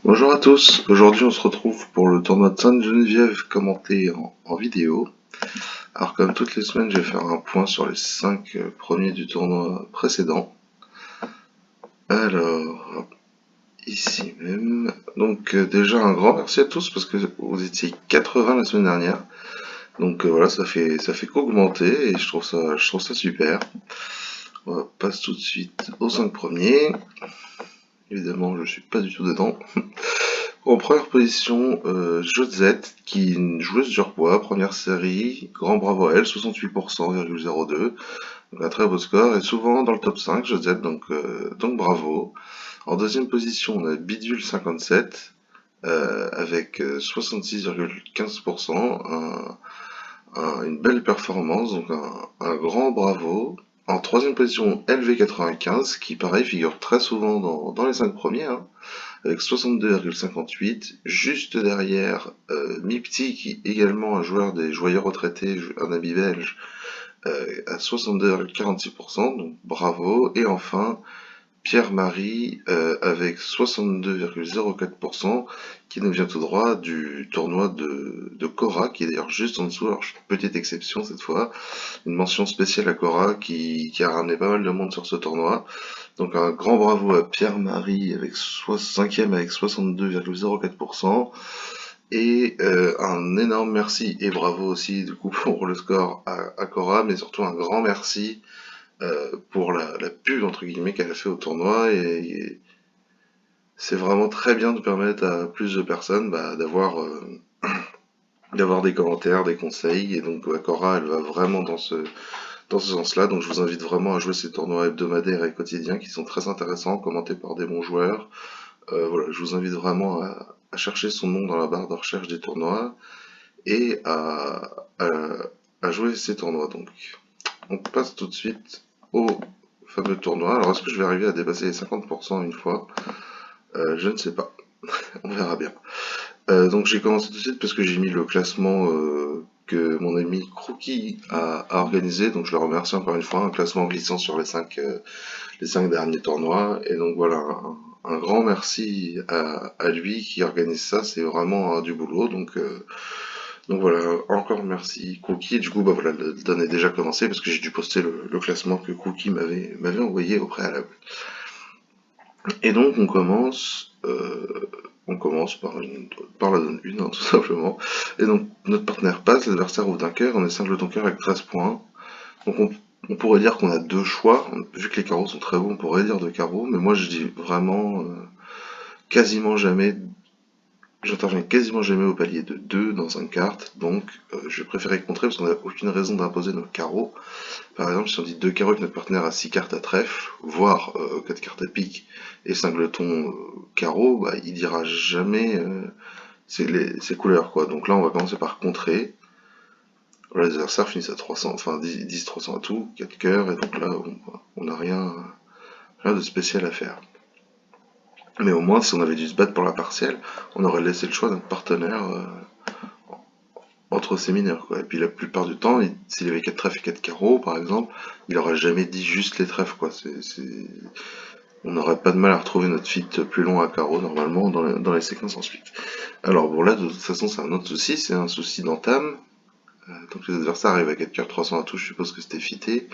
Bonjour à tous, aujourd'hui on se retrouve pour le tournoi de Sainte-Geneviève commenté en vidéo. Alors comme toutes les semaines je vais faire un point sur les 5 premiers du tournoi précédent. Alors, ici même. Donc déjà un grand merci à tous parce que vous étiez 80 la semaine dernière. Donc voilà, ça fait qu'augmenter et je trouve ça super. On passe tout de suite aux 5 premiers. Évidemment je suis pas du tout dedans. En première position, Josette, qui est une joueuse du roi, première série, grand bravo à elle, 68%,02. Donc un très beau score, et souvent dans le top 5, Josette, donc bravo. En deuxième position, on a Bidule 57, avec 66,15%, une belle performance, donc un grand bravo. En troisième position, LV95, qui pareil figure très souvent dans les 5 premiers, hein, avec 62,58. Juste derrière, Mipti, qui est également un joueur des joyeux retraités, un ami belge, à 62,46%, donc bravo. Et enfin, Pierre-Marie, avec 62,04%, qui nous vient tout droit du tournoi de Cora, qui est d'ailleurs juste en dessous. Alors, petite exception cette fois, une mention spéciale à Cora, qui a ramené pas mal de monde sur ce tournoi. Donc un grand bravo à Pierre-Marie avec 5e avec 62,04%. Et un énorme merci et bravo aussi du coup pour le score à Cora, mais surtout un grand merci pour la pub entre guillemets qu'elle a fait au tournoi. Et c'est vraiment très bien de permettre à plus de personnes d'avoir des commentaires, des conseils. Et donc Cora, elle va vraiment dans ce sens-là. Donc je vous invite vraiment à jouer ces tournois hebdomadaires et quotidiens qui sont très intéressants, commentés par des bons joueurs. Voilà, je vous invite vraiment à chercher son nom dans la barre de recherche des tournois et à, à jouer ces tournois. Donc on passe tout de suite au fameux tournoi. Alors est-ce que je vais arriver à dépasser les 50% une fois? Je ne sais pas, on verra bien. Donc j'ai commencé tout de suite parce que j'ai mis le classement que mon ami Crookie a organisé, donc je le remercie encore une fois, un classement glissant sur les cinq derniers tournois. Et donc voilà, un grand merci à lui qui organise ça, c'est vraiment du boulot. Donc voilà, encore merci Cookie. Et du coup, bah voilà, le donne est déjà commencé parce que j'ai dû poster le classement que Cookie m'avait envoyé au préalable. Et donc on commence par la donne 1, hein, tout simplement. Et donc notre partenaire passe, l'adversaire ouvre d'un cœur, on est 5 ton cœur avec 13 points. Donc on pourrait dire qu'on a deux choix, vu que les carreaux sont très bons, on pourrait dire deux carreaux, mais moi je dis vraiment quasiment jamais, j'interviens quasiment jamais au palier de 2 dans 5 cartes, donc je vais préférer contrer parce qu'on n'a aucune raison d'imposer nos carreaux. Par exemple, si on dit deux carreaux et que notre partenaire a 6 cartes à trèfle, voire 4 cartes à pique et singleton carreau, bah, il dira jamais ses couleurs, quoi. Donc là, on va commencer par contrer. Voilà, les adversaires finissent à 300, enfin 10 300 à tout, 4 cœurs, et donc là, on n'a rien de spécial à faire. Mais au moins, si on avait dû se battre pour la partielle, on aurait laissé le choix à notre partenaire entre ses mineurs, quoi. Et puis la plupart du temps, s'il avait 4 trèfles et 4 carreaux, par exemple, il aurait jamais dit juste les trèfles, quoi. On n'aurait pas de mal à retrouver notre fit plus long à carreau, normalement, dans les séquences ensuite. Alors bon, là, de toute façon, c'est un autre souci, c'est un souci d'entame. Donc les adversaires arrivent à 4 cœurs 300 à tout, je suppose que c'était fité.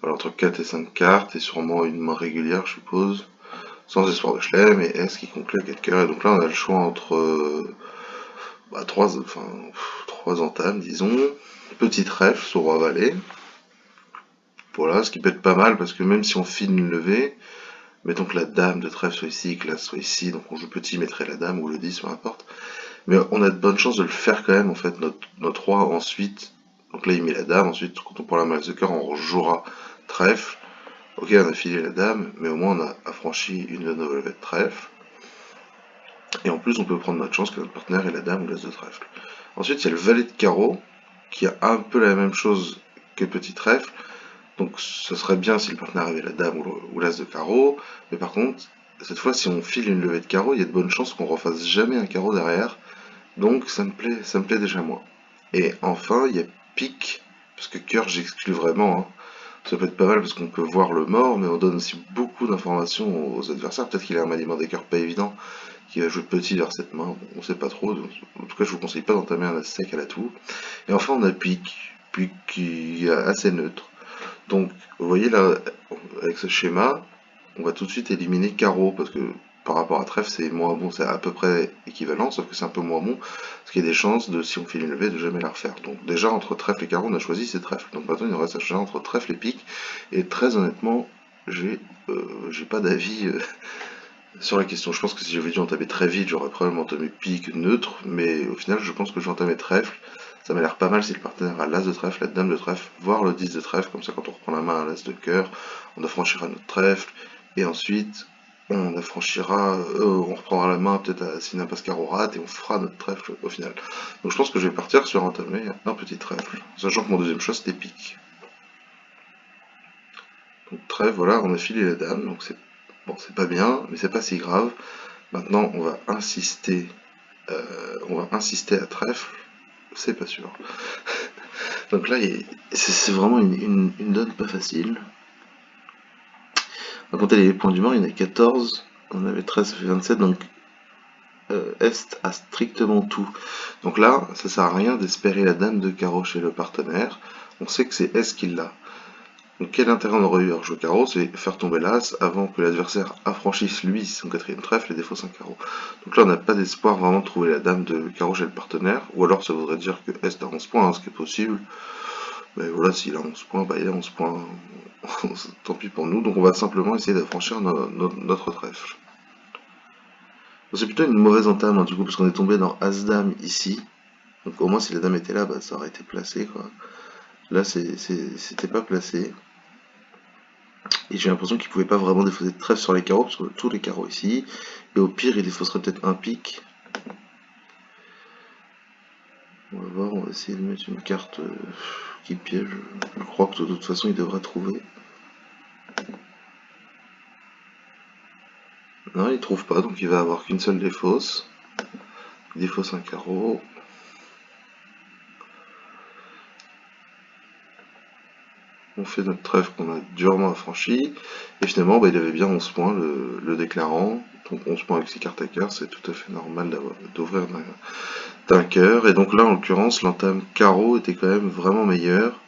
Alors entre 4 et 5 cartes, et sûrement une main régulière, je suppose. Sans espoir de chelem, et S qui conclut à 4 cœurs. Et donc là, on a le choix entre 3 entames, disons. Petit trèfle sur roi valet. Voilà, ce qui peut être pas mal, parce que même si on file une levée, mettons que la dame de trèfle soit ici, que l'as soit ici, donc on joue petit, mettrait la dame, ou le 10, peu importe. Mais on a de bonnes chances de le faire quand même, en fait, notre roi ensuite. Donc là, il met la dame, ensuite, quand on prend la masse de cœur, on rejouera trèfle. Ok, on a filé la dame, mais au moins on a affranchi une nouvelle levée de trèfle. Et en plus, on peut prendre notre chance que notre partenaire ait la dame ou l'as de trèfle. Ensuite, il y a le valet de carreau, qui a un peu la même chose que petit trèfle. Donc ce serait bien si le partenaire avait la dame ou l'as de carreau. Mais par contre, cette fois, si on file une levée de carreau, il y a de bonnes chances qu'on refasse jamais un carreau derrière. Donc ça me plaît déjà moins. Et enfin, il y a pique, parce que cœur, j'exclus vraiment, hein. Ça peut être pas mal parce qu'on peut voir le mort, mais on donne aussi beaucoup d'informations aux adversaires. Peut-être qu'il a un maniement des cœurs pas évident, qui va jouer petit vers cette main, bon, on sait pas trop, donc, en tout cas je vous conseille pas d'entamer un as sec à la tour. Et enfin on a pique qui est assez neutre. Donc vous voyez là, avec ce schéma, on va tout de suite éliminer carreau, parce que par rapport à trèfle c'est moins bon, c'est à peu près équivalent, sauf que c'est un peu moins bon, parce qu'il y a des chances de, si on fait une levée, de jamais la refaire. Donc déjà entre trèfle et carreau on a choisi ces trèfles, donc maintenant il nous reste à choisir entre trèfle et pique, et très honnêtement, j'ai pas d'avis sur la question. Je pense que si j'avais dû entamer très vite, j'aurais probablement entamé pique neutre, mais au final, je pense que je vais entamer trèfle. Ça m'a l'air pas mal si le partenaire a l'as de trèfle, la dame de trèfle, voire le 10 de trèfle, comme ça quand on reprend la main à l'as de cœur, on affranchira notre trèfle, et ensuite on affranchira, on reprendra la main peut-être à si n'impasse carreau rate, et on fera notre trèfle au final. Donc je pense que je vais partir sur entamer un petit trèfle, sachant que mon deuxième choix c'était pique. Donc trèfle, voilà, on a filé la dame, donc c'est bon, c'est pas bien, mais c'est pas si grave. Maintenant, on va insister à trèfle, c'est pas sûr. Donc là, c'est vraiment une donne pas facile. On va compter les points d'humeur, il y en a 14, on avait 13, ça fait 27, donc Est a strictement tout. Donc là, ça sert à rien d'espérer la dame de carreau chez le partenaire, on sait que c'est S qui l'a. Donc quel intérêt on aurait eu à rejouer carreau, c'est faire tomber l'as avant que l'adversaire affranchisse lui son quatrième trèfle et défausse un carreau. Donc là on n'a pas d'espoir vraiment de trouver la dame de carreau chez le partenaire, ou alors ça voudrait dire que Est a 11 points, hein, ce qui est possible. Mais voilà, s'il a 11 points, bah il a 11 points, tant pis pour nous, donc on va simplement essayer d'affranchir notre trèfle. C'est plutôt une mauvaise entame, hein, du coup, parce qu'on est tombé dans As-Dame ici, donc au moins si la dame était là, bah, ça aurait été placé, quoi. Là c'était pas placé. Et j'ai l'impression qu'il pouvait pas vraiment défausser de trèfle sur les carreaux, parce qu'on a tous les carreaux ici. Et au pire, il défausserait peut-être un pique. On va voir, on va essayer de mettre une carte qui piège. Je crois que de toute façon, il devrait trouver. Non, il trouve pas, donc il va avoir qu'une seule défausse. Il défausse un carreau. On fait notre trèfle qu'on a durement affranchi. Et finalement, bah, il avait bien 11 points, le déclarant. Donc 11 points avec ses cartes à cœur, c'est tout à fait normal d'ouvrir d'un cœur. Et donc là, en l'occurrence, l'entame carreau était quand même vraiment meilleur.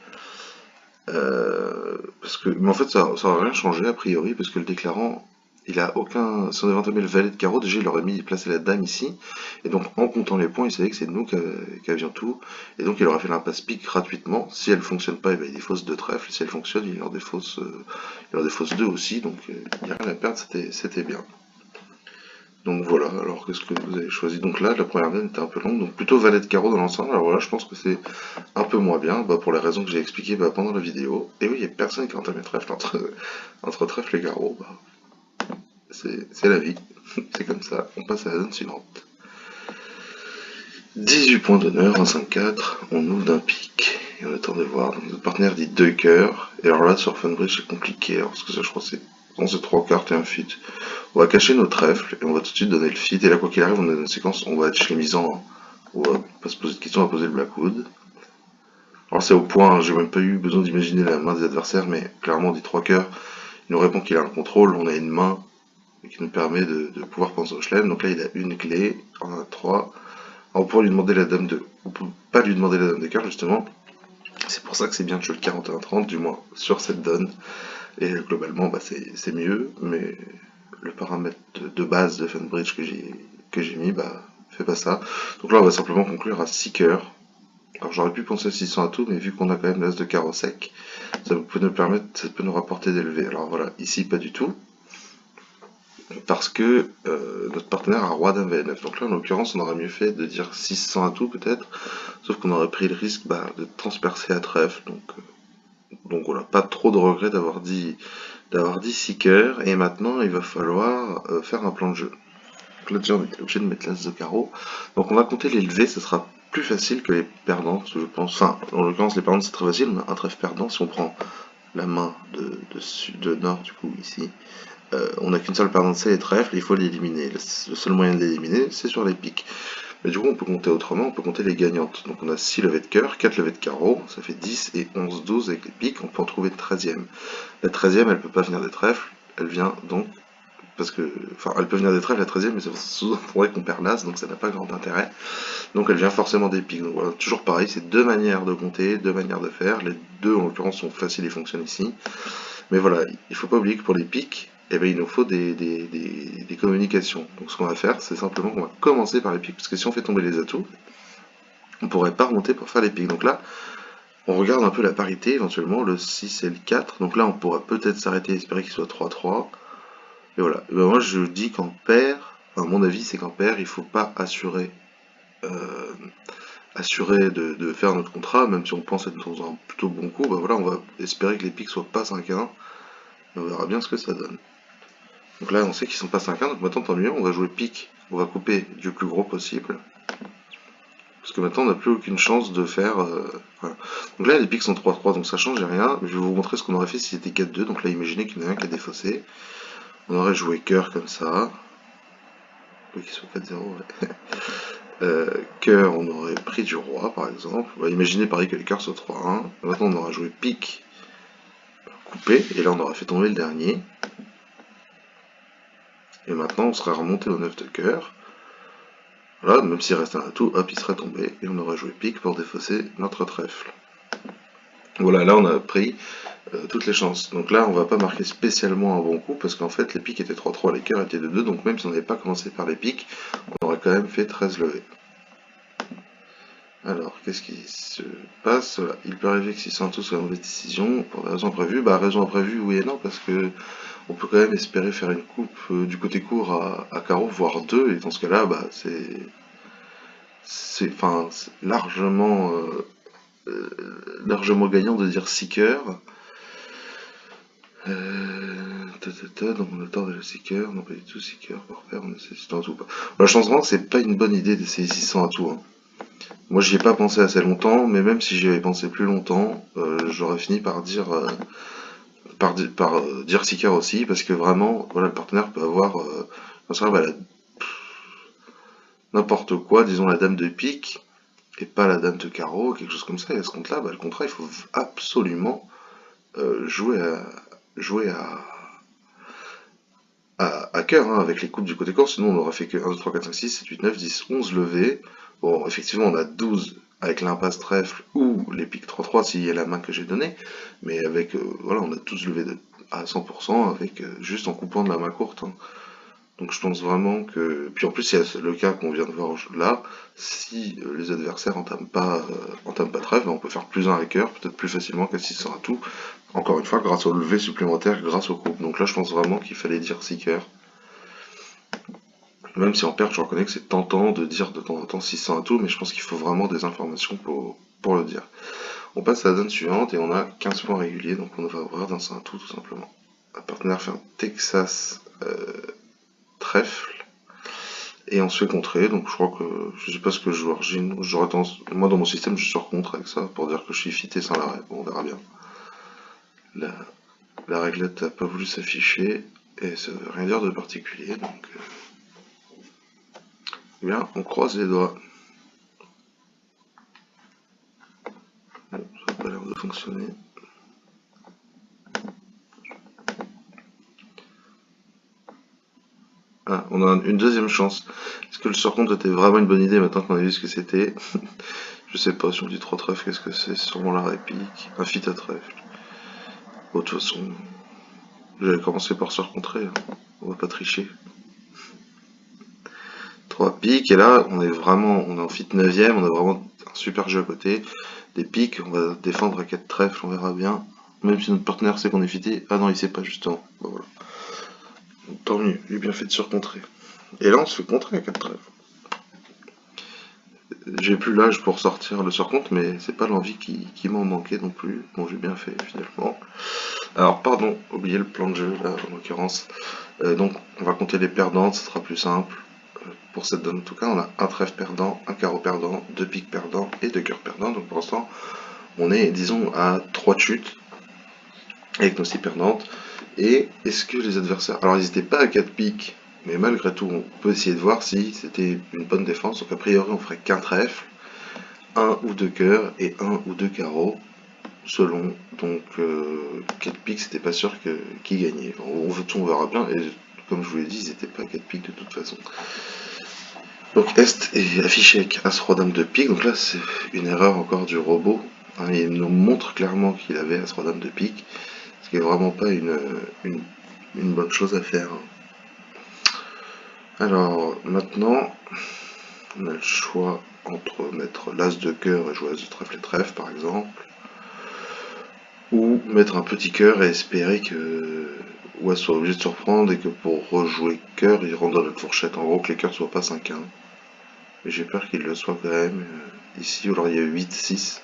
Mais en fait, ça n'aurait rien changé a priori, parce que le déclarant, il a aucun. Si on avait entamé le valet de carreau, déjà il aurait placé la dame ici, et donc en comptant les points, il savait que c'est nous qui avions tout, et donc il aurait fait l'impasse pique gratuitement. Si elle fonctionne pas, il défausse 2 trèfles, si elle fonctionne, il leur défausse 2 aussi, donc il n'y a rien à perdre, c'était bien. Donc voilà, alors qu'est-ce que vous avez choisi? Donc là, la première veine était un peu longue, donc plutôt valet de carreau dans l'ensemble. Alors voilà, je pense que c'est un peu moins bien, pour les raisons que j'ai expliquées pendant la vidéo. Et oui, il n'y a personne qui a entamé trèfle entre trèfle et carreau. C'est la vie, c'est comme ça. On passe à la zone suivante. 18 points d'honneur, un 5-4, on ouvre d'un pic. Et on attend de voir. Donc notre partenaire dit 2 cœurs. Et alors là, sur Funbridge, c'est compliqué, parce que ça, je crois que c'est 3 cartes et un fit. On va cacher nos trèfles et on va tout de suite donner le fit. Et là, quoi qu'il arrive, on a une séquence, on va être chemisant. On va pas se poser de questions, on va poser le Blackwood. Alors c'est au point, hein, j'ai même pas eu besoin d'imaginer la main des adversaires, mais clairement on dit 3 cœurs. Il nous répond qu'il a un contrôle, on a une main qui nous permet de pouvoir penser au chelem. Donc là il a une clé, on en a 3. Alors, on pourrait lui demander la dame de. On peut pas lui demander la dame de cœur justement. C'est pour ça que c'est bien de jouer le 41-30, du moins sur cette donne. Et globalement, c'est mieux, mais le paramètre de base de Funbridge que j'ai mis, fait pas ça. Donc là, on va simplement conclure à 6 cœurs. Alors j'aurais pu penser à 600 à tout, mais vu qu'on a quand même l'as de carreau sec, ça peut nous rapporter d'élever. Alors voilà, ici pas du tout, parce que notre partenaire a roi dame v9. Donc là, en l'occurrence, on aurait mieux fait de dire 600 à tout peut-être, sauf qu'on aurait pris le risque de transpercer à trèfle. Donc voilà, pas trop de regrets d'avoir dit 6 cœurs, et maintenant il va falloir faire un plan de jeu. Donc là déjà on était obligé de mettre l'as de carreau. Donc on va compter les levées, ça sera plus facile que les perdants, je pense. Enfin, en l'occurrence les perdants c'est très facile, on a un trèfle perdant, si on prend la main de nord du coup ici, on n'a qu'une seule perdante, c'est les trèfles, il faut l'éliminer. Le seul moyen de l'éliminer, c'est sur les piques. Mais du coup, on peut compter autrement, on peut compter les gagnantes. Donc on a 6 levées de cœur, 4 levées de carreau, ça fait 10 et 11, 12 avec les piques, on peut en trouver une 13e. La 13e, elle peut pas venir des trèfles, elle vient donc parce que, enfin, elle peut venir des trèfles la 13e, mais ça sous-entendrait qu'on perd l'as, donc ça n'a pas grand intérêt. Donc elle vient forcément des piques. Donc voilà, toujours pareil, c'est deux manières de compter, deux manières de faire. Les deux, en l'occurrence, sont faciles et fonctionnent ici. Mais voilà, il faut pas oublier que pour les piques, eh ben, il nous faut des communications. Donc ce qu'on va faire, c'est simplement qu'on va commencer par les piques. Parce que si on fait tomber les atouts, on pourrait pas remonter pour faire les piques. Donc là, on regarde un peu la parité, éventuellement, le 6 et le 4. Donc là, on pourra peut-être s'arrêter et espérer qu'il soit 3-3. Et voilà. Et ben moi, je dis qu'en paire, enfin, mon avis, c'est qu'en paire, il faut pas euh, assurer de faire notre contrat, même si on pense être dans un plutôt bon coup. Ben voilà, on va espérer que les piques soient pas 5-1. Et on verra bien ce que ça donne. Donc là, on sait qu'ils sont pas 5-1, donc maintenant, tant mieux, on va jouer pique. On va couper du plus gros possible. Parce que maintenant, on n'a plus aucune chance de faire... voilà. Donc là, les piques sont 3-3, donc ça change rien. Je vais vous montrer ce qu'on aurait fait si c'était 4-2. Donc là, imaginez qu'il y en a un qui a défaussé. On aurait joué cœur comme ça. Oui, qu'ils soient 4-0, ouais. Cœur, on aurait pris du roi, par exemple. On va imaginer pareil que les cœurs soient 3-1. Maintenant, on aura joué pique, coupé, et là, on aurait fait tomber le dernier. Et maintenant, on serait remonté au 9 de cœur. Voilà, même s'il reste un atout, hop, il serait tombé, et on aurait joué pique pour défausser notre trèfle. Voilà, là, on a pris toutes les chances. Donc là, on va pas marquer spécialement un bon coup, parce qu'en fait, les piques étaient 3-3, les cœurs étaient 2-2, donc même si on n'avait pas commencé par les piques, on aurait quand même fait 13 levées. Alors, qu'est-ce qui se passe? Voilà. Il peut arriver que si c'est un tout soit une mauvaise décision, pour des raisons imprévues, bah raison imprévue, oui et non, parce que on peut quand même espérer faire une coupe du côté court à carreau, voire 2, et dans ce cas-là, bah c'est largement gagnant de dire 6 cœurs. Donc on a tort de la 6 cœurs, non pas du tout 6 cœurs par paire, on essaie 600 à tout. Bah, je pense vraiment que c'est pas une bonne idée d'essayer 600 à tout. Hein. Moi j'y ai pas pensé assez longtemps, mais même si j'y avais pensé plus longtemps, j'aurais fini par dire dire 6 cœurs aussi, parce que vraiment, voilà, le partenaire peut avoir n'importe quoi, disons la dame de pique, et pas la dame de carreau, quelque chose comme ça, et à ce compte-là, bah, le contrat, il faut absolument jouer jouer à cœur, hein, avec les coupes du côté court, sinon on aurait fait que 1, 2, 3, 4, 5, 6, 7, 8, 9, 10, 11 levées. Bon, effectivement, on a 12 avec l'impasse trèfle ou les piques 3-3 s'il y a la main que j'ai donnée, mais avec, voilà, on a tous levé à 100% avec juste en coupant de la main courte. Hein. Donc je pense vraiment que... Puis en plus, il y a le cas qu'on vient de voir là, si les adversaires entament pas trèfle, ben, on peut faire plus un hacker, peut-être plus facilement qu'à 600 à tout. Encore une fois, grâce au levé supplémentaire, grâce au coup. Donc là, je pense vraiment qu'il fallait dire seeker. Même si en perte, je reconnais que c'est tentant de dire de temps en temps 600 à tout, mais je pense qu'il faut vraiment des informations pour le dire. On passe à la zone suivante et on a 15 points réguliers, donc on va ouvrir dans un tout simplement. Un partenaire fait un Texas trèfle. Et on se fait contrer, donc je crois que je sais pas ce que je joue Argine. Moi dans mon système je suis contre avec ça pour dire que je suis fité sans l'arrêt. Bon, on verra bien. La, la réglette n'a pas voulu s'afficher et ça veut rien dire de particulier, donc bien, on croise les doigts. Bon, ça n'a pas l'air de fonctionner. Ah, on a une deuxième chance. Est-ce que le surcompte était vraiment une bonne idée maintenant qu'on a vu ce que c'était? Je sais pas, si on dit 3 trèfles, qu'est-ce que c'est? C'est sûrement la réplique. Un fit à trèfle. Bon, de toute façon, j'avais commencé par se rencontrer. Hein. On va pas tricher. 3 piques, et là, on est en fit 9ème, on a vraiment un super jeu à côté. Des piques, on va défendre à 4 trèfles, on verra bien. Même si notre partenaire sait qu'on est fité. Ah non, il sait pas, justement. Bon, voilà. Donc, tant mieux, il est bien fait de surcontrer. Et là, on se fait contrer à 4 trèfles. J'ai plus l'âge pour sortir le surcompte, mais c'est pas l'envie qui m'en manquait non plus. Bon, j'ai bien fait, finalement. Alors, pardon, oublié le plan de jeu, là, en l'occurrence. Donc, on va compter les perdantes, ce sera plus simple. Pour cette donne, en tout cas, on a un trèfle perdant, un carreau perdant, 2 piques perdants et 2 cœurs perdants. Donc, pour l'instant, on est, disons, à 3 de chute avec nos 6 perdantes. Et est-ce que les adversaires... Alors, ils n'étaient pas à 4 piques, mais malgré tout, on peut essayer de voir si c'était une bonne défense. Donc, a priori, on ferait qu'un trèfle, un ou deux cœurs et un ou deux carreaux, selon. Donc, 4 piques, c'était pas sûr qui gagnait. On verra bien. Et comme je vous l'ai dit, ils n'étaient pas à 4 piques de toute façon. Donc Est est affiché avec As-Roi Dame de pique, donc là c'est une erreur encore du robot. Hein, il nous montre clairement qu'il avait As-Roi Dame de pique, ce qui est vraiment pas une bonne chose à faire. Alors maintenant, on a le choix entre mettre l'As de cœur et jouer As de trèfle et trèfle par exemple, ou mettre un petit cœur et espérer que As soit obligé de surprendre et que pour rejouer cœur, il rentre dans notre fourchette. En gros, que les cœurs soient pas 5-1. Mais j'ai peur qu'il le soit quand même ici, ou alors il y a 8-6. Ce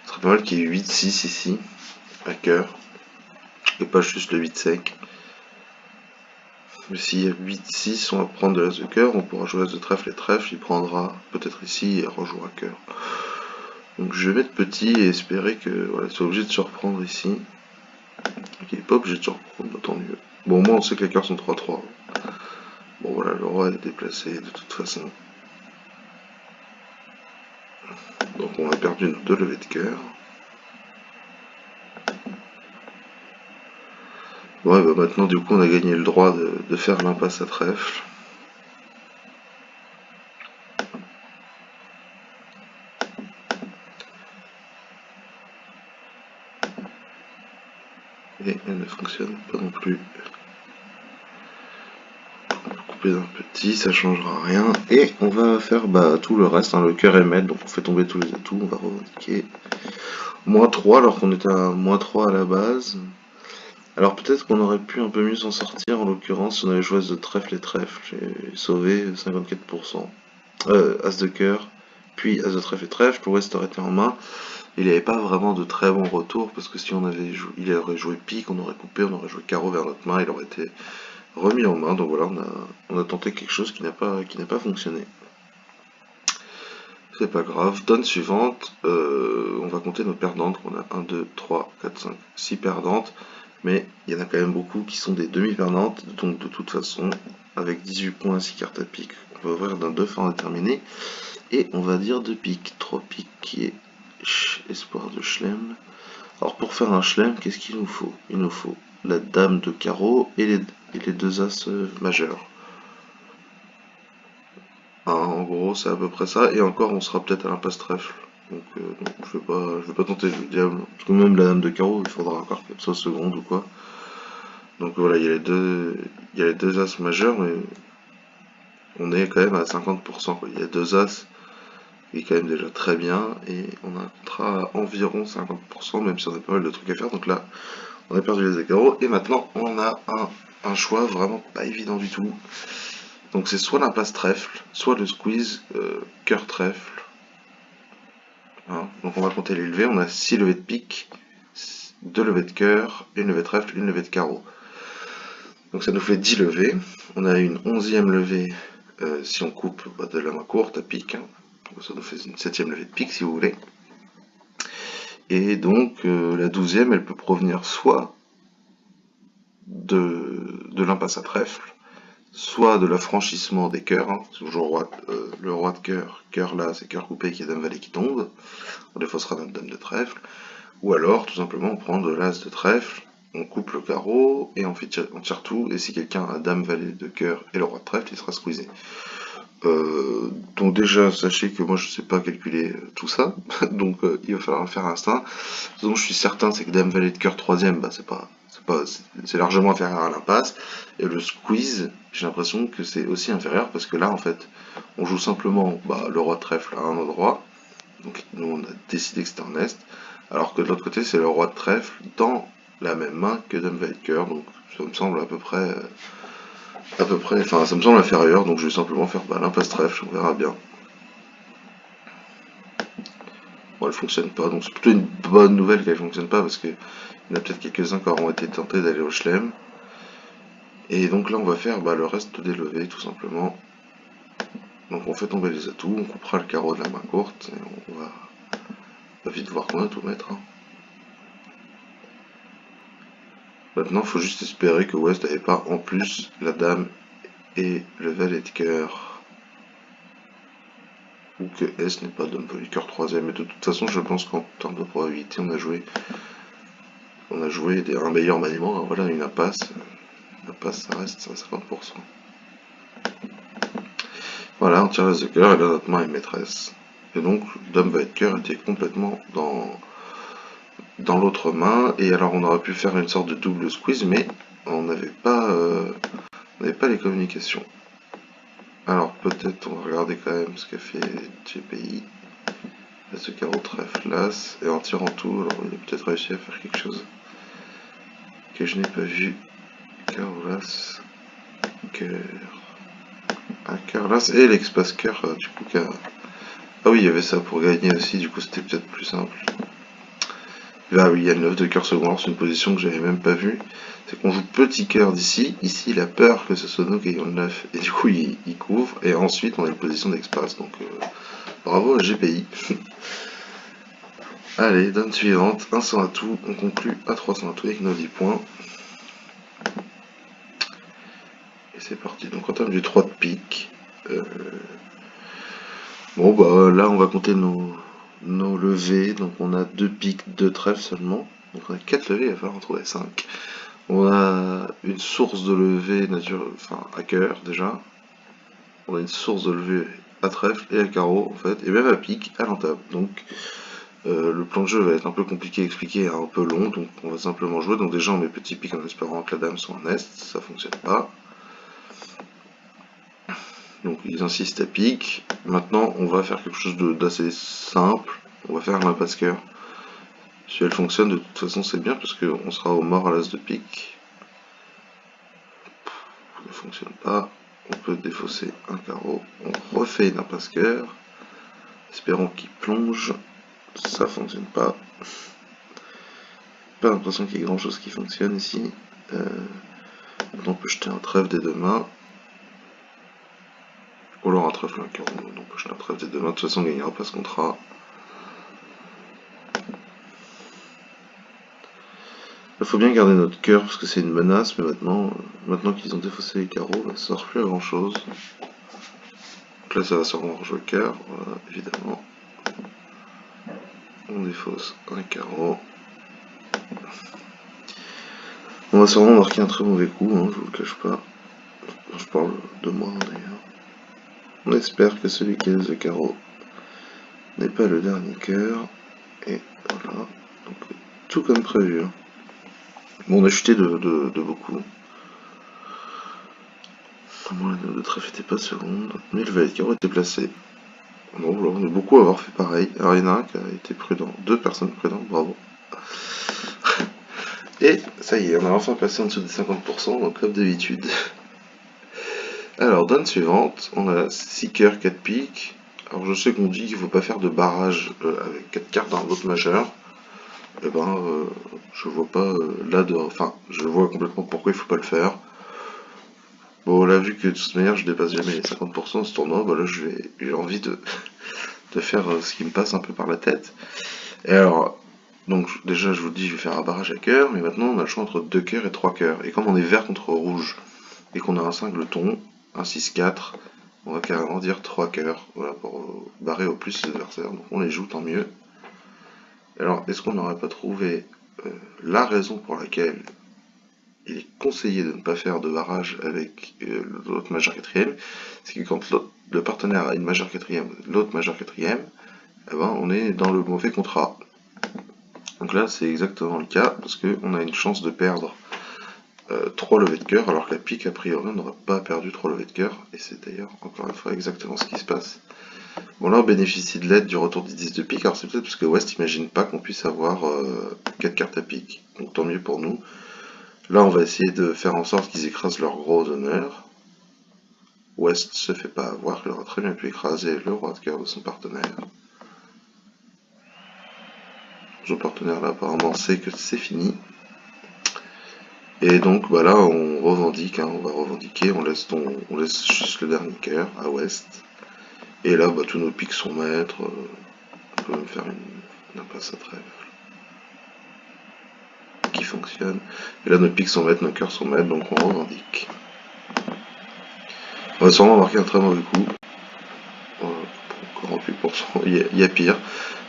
serait pas mal qu'il y ait 8-6 ici, à cœur, et pas juste le 8 sec. Mais s'il y a 8-6, on va prendre de l'As de cœur, on pourra jouer As de trèfle et trèfle, il prendra peut-être ici et rejouera cœur. Donc je vais mettre petit et espérer que voilà, il soit obligé de surprendre ici. Donc il n'est pas obligé de surprendre, bah, tant mieux. Bon, au moins on sait que les cœurs sont 3-3. Bon voilà, le roi est déplacé de toute façon. Donc on a perdu nos 2 levées de cœur. Ouais, bah maintenant du coup on a gagné le droit de faire l'impasse à trèfle. Et elle ne fonctionne pas non plus. Couper d'un petit, ça changera rien. Et on va faire tout le reste, hein, le cœur et maître, donc on fait tomber tous les atouts, on va revendiquer -3 alors qu'on était à -3 à la base. Alors peut-être qu'on aurait pu un peu mieux s'en sortir en l'occurrence si on avait joué As de trèfle et trèfle. J'ai sauvé 54%. As de cœur, puis As de trèfle et trèfle, l'Ouest aurait été en main. Il n'y avait pas vraiment de très bon retour parce que si on avait joué, il aurait joué pique, on aurait coupé, on aurait joué carreau vers notre main, il aurait été remis en main. Donc voilà, on a tenté quelque chose qui n'a pas fonctionné. C'est pas grave. Donne suivante, on va compter nos perdantes. On a 1, 2, 3, 4, 5, 6 perdantes. Mais il y en a quand même beaucoup qui sont des demi-perdantes. Donc de toute façon, avec 18 points, 6 cartes à pique, on va ouvrir d'un 2 fin indéterminé. Et on va dire 2 piques. 3 piques qui est espoir de Chelem. Alors pour faire un Chelem, qu'est-ce qu'il nous faut? Il nous faut la dame de carreau et les 2 as majeurs. En gros, c'est à peu près ça. Et encore, on sera peut-être à l'impasse trèfle. Donc, je vais pas tenter le diable. Parce que même la dame de carreau, il faudra encore qu'elle soit seconde ou quoi. Donc voilà, il y a les deux as majeurs, mais on est quand même à 50%, quoi. Il y a 2 as, qui est quand même déjà très bien, et on a un contrat à environ 50%, même si on a pas mal de trucs à faire. Donc là, on a perdu les carreaux, et maintenant, on a un choix vraiment pas évident du tout. Donc c'est soit l'impasse trèfle, soit le squeeze cœur trèfle. Hein. Donc on va compter les levées, on a 6 levées de pique, 2 levées de cœur, 1 levée de trèfle, 1 levée de carreau. Donc ça nous fait 10 levées. On a une 11e levée si on coupe de la main courte à pique. Hein. Donc ça nous fait une 7e levée de pique si vous voulez. Et donc la 12e, elle peut provenir soit de l'impasse à trèfle, soit de l'affranchissement des cœurs, hein, toujours le roi de cœur, cœur là, c'est cœur coupé qui est dame valet qui tombe, on défaussera notre dame de trèfle, ou alors tout simplement on prend de l'as de trèfle, on coupe le carreau et on tire tout, et si quelqu'un a dame valet de cœur et le roi de trèfle, il sera squeezé. Donc déjà, sachez que moi je sais pas calculer tout ça, donc il va falloir le faire à l'instinct. Ce dont je suis certain, c'est que dame valet de cœur 3ème, c'est largement inférieur à l'impasse. Et le squeeze, j'ai l'impression que c'est aussi inférieur parce que là, en fait, on joue simplement le roi de trèfle à un endroit. Donc nous, on a décidé que c'était en est. Alors que de l'autre côté, c'est le roi de trèfle dans la même main que dame valet de cœur. Donc ça me semble à peu près, enfin ça me semble inférieur. Donc je vais simplement faire l'impasse trèfle, on verra bien. Bon, elle fonctionne pas, donc c'est plutôt une bonne nouvelle qu'elle fonctionne pas parce que il y en a peut-être quelques-uns qui auront été tentés d'aller au chelem. Et donc là, on va faire le reste des levées, tout simplement. Donc on fait tomber les atouts, on coupera le carreau de la main courte, et on va vite voir qu'on a tout mettre. Hein. Maintenant, il faut juste espérer que West n'avait pas en plus la dame et le valet de cœur. Ou que S n'est pas dame valet de cœur 3ème. Et de toute façon, je pense qu'en termes de probabilité, on a joué un meilleur maniement. Hein. Voilà, une impasse. La passe, ça reste à 50%. Voilà, on tire l'as de cœur, et là notre main est maîtresse. Et donc, dame va être cœur était complètement dans l'autre main, et alors on aurait pu faire une sorte de double squeeze, mais on n'avait pas les communications. Alors peut-être on va regarder quand même ce qu'a fait GPI. Ce carreau trèfle, l'as, et en tirant tout, alors il a peut-être réussi à faire quelque chose que je n'ai pas vu. Carreau, l'as, cœur. Un cœur, l'as, et l'espace cœur, du coup, ah oui, il y avait ça pour gagner aussi, du coup c'était peut-être plus simple. Là oui, il y a le 9 de cœur secondaire, c'est une position que j'avais même pas vue. C'est qu'on joue petit cœur d'ici, ici il a peur que ce soit nous qui ayons le 9, et du coup il couvre, et ensuite on a une position d'espace, donc bravo à GPI. Allez, dame suivante, 100 à tout, on conclut à 300 à tout avec nos 10 points. Et c'est parti, donc en termes du 3 de pique, bon bah là on va compter nos levées, donc on a 2 piques, 2 trèfles seulement, donc on a 4 levées, il va falloir en trouver 5. On a une source de levée à cœur déjà, on a une source de levée à trèfle et à carreau en fait, et même à pique à l'entame, donc le plan de jeu va être un peu compliqué à expliquer et un peu long, donc on va simplement jouer. Donc déjà on met petit pique en espérant que la dame soit en est, ça fonctionne pas. Donc ils insistent à pique. Maintenant on va faire quelque chose d'assez simple, on va faire l'impasse cœur. Si elle fonctionne, de toute façon c'est bien parce qu'on sera au mort à l'as de pique. Ça ne fonctionne pas, on peut défausser un carreau, on refait une impasse cœur. Espérons qu'il plonge, ça fonctionne pas. Pas l'impression qu'il y ait grand chose qui fonctionne ici. Maintenant on peut jeter un trèfle des deux mains. Ou alors un trèfle, un carreau, on peut jeter un trèfle des deux mains. De toute façon on ne gagnera pas ce contrat. Il faut bien garder notre cœur parce que c'est une menace, mais maintenant qu'ils ont défaussé les carreaux, ça ne sert plus à grand chose. Donc là ça va sûrement rejouer le cœur, voilà, évidemment. On défausse un carreau. On va sûrement marquer un très mauvais coup, hein, je vous le cache pas. Je parle de moi d'ailleurs. On espère que celui qui laisse le carreau n'est pas le dernier cœur. Et voilà. Donc, tout comme prévu. Hein. Bon, on a chuté de beaucoup. Bon, le trèfle n'était pas seconde, mais le valet de carreau était placé. Bon, là, on est beaucoup à avoir fait pareil. Alors, il y en a un qui a été prudent. 2 personnes prudentes, bravo. Et ça y est, on a enfin passé en dessous des 50%, donc comme d'habitude. Alors, donne suivante, on a 6 cœurs, 4 piques. Alors, je sais qu'on dit qu'il ne faut pas faire de barrage avec 4 cartes dans l'autre majeur. Eh ben, je vois pas Enfin, je vois complètement pourquoi il faut pas le faire. Bon, là, vu que de toute manière, je dépasse jamais les 50% de ce tournoi, bah là, j'ai envie de faire ce qui me passe un peu par la tête. Et alors, donc, déjà, je vous dis, je vais faire un barrage à cœur, mais maintenant, on a le choix entre 2 cœurs et 3 cœurs. Et comme on est vert contre rouge, et qu'on a un singleton, un 6-4, on va carrément dire 3 cœurs, voilà, pour barrer au plus les adversaires. Donc, on les joue, tant mieux. Alors, est-ce qu'on n'aurait pas trouvé la raison pour laquelle il est conseillé de ne pas faire de barrage avec l'autre majeur quatrième, c'est que quand le partenaire a une majeure quatrième, l'autre majeure quatrième, eh ben, on est dans le mauvais contrat. Donc là, c'est exactement le cas, parce qu'on a une chance de perdre 3 levées de cœur, alors que la pique, a priori, on n'aura pas perdu 3 levées de cœur, et c'est d'ailleurs, encore une fois, exactement ce qui se passe. Bon, là, on bénéficie de l'aide du retour du 10 de pique, alors c'est peut-être parce que West n'imagine pas qu'on puisse avoir 4 cartes à pique, donc tant mieux pour nous. Là, on va essayer de faire en sorte qu'ils écrasent leur gros honneur. West se fait pas avoir, il aura très bien pu écraser le roi de cœur de son partenaire. Son partenaire là apparemment sait que c'est fini. Et donc bah là on revendique, hein, on va revendiquer, on laisse juste le dernier cœur à West. Et là bah, tous nos pics sont maîtres, on peut même faire une impasse à trèfle qui fonctionne. Et là nos pics sont maîtres, nos cœurs sont maîtres, donc on revendique. On va sûrement marquer un très mauvais coup. 48%, il y a pire.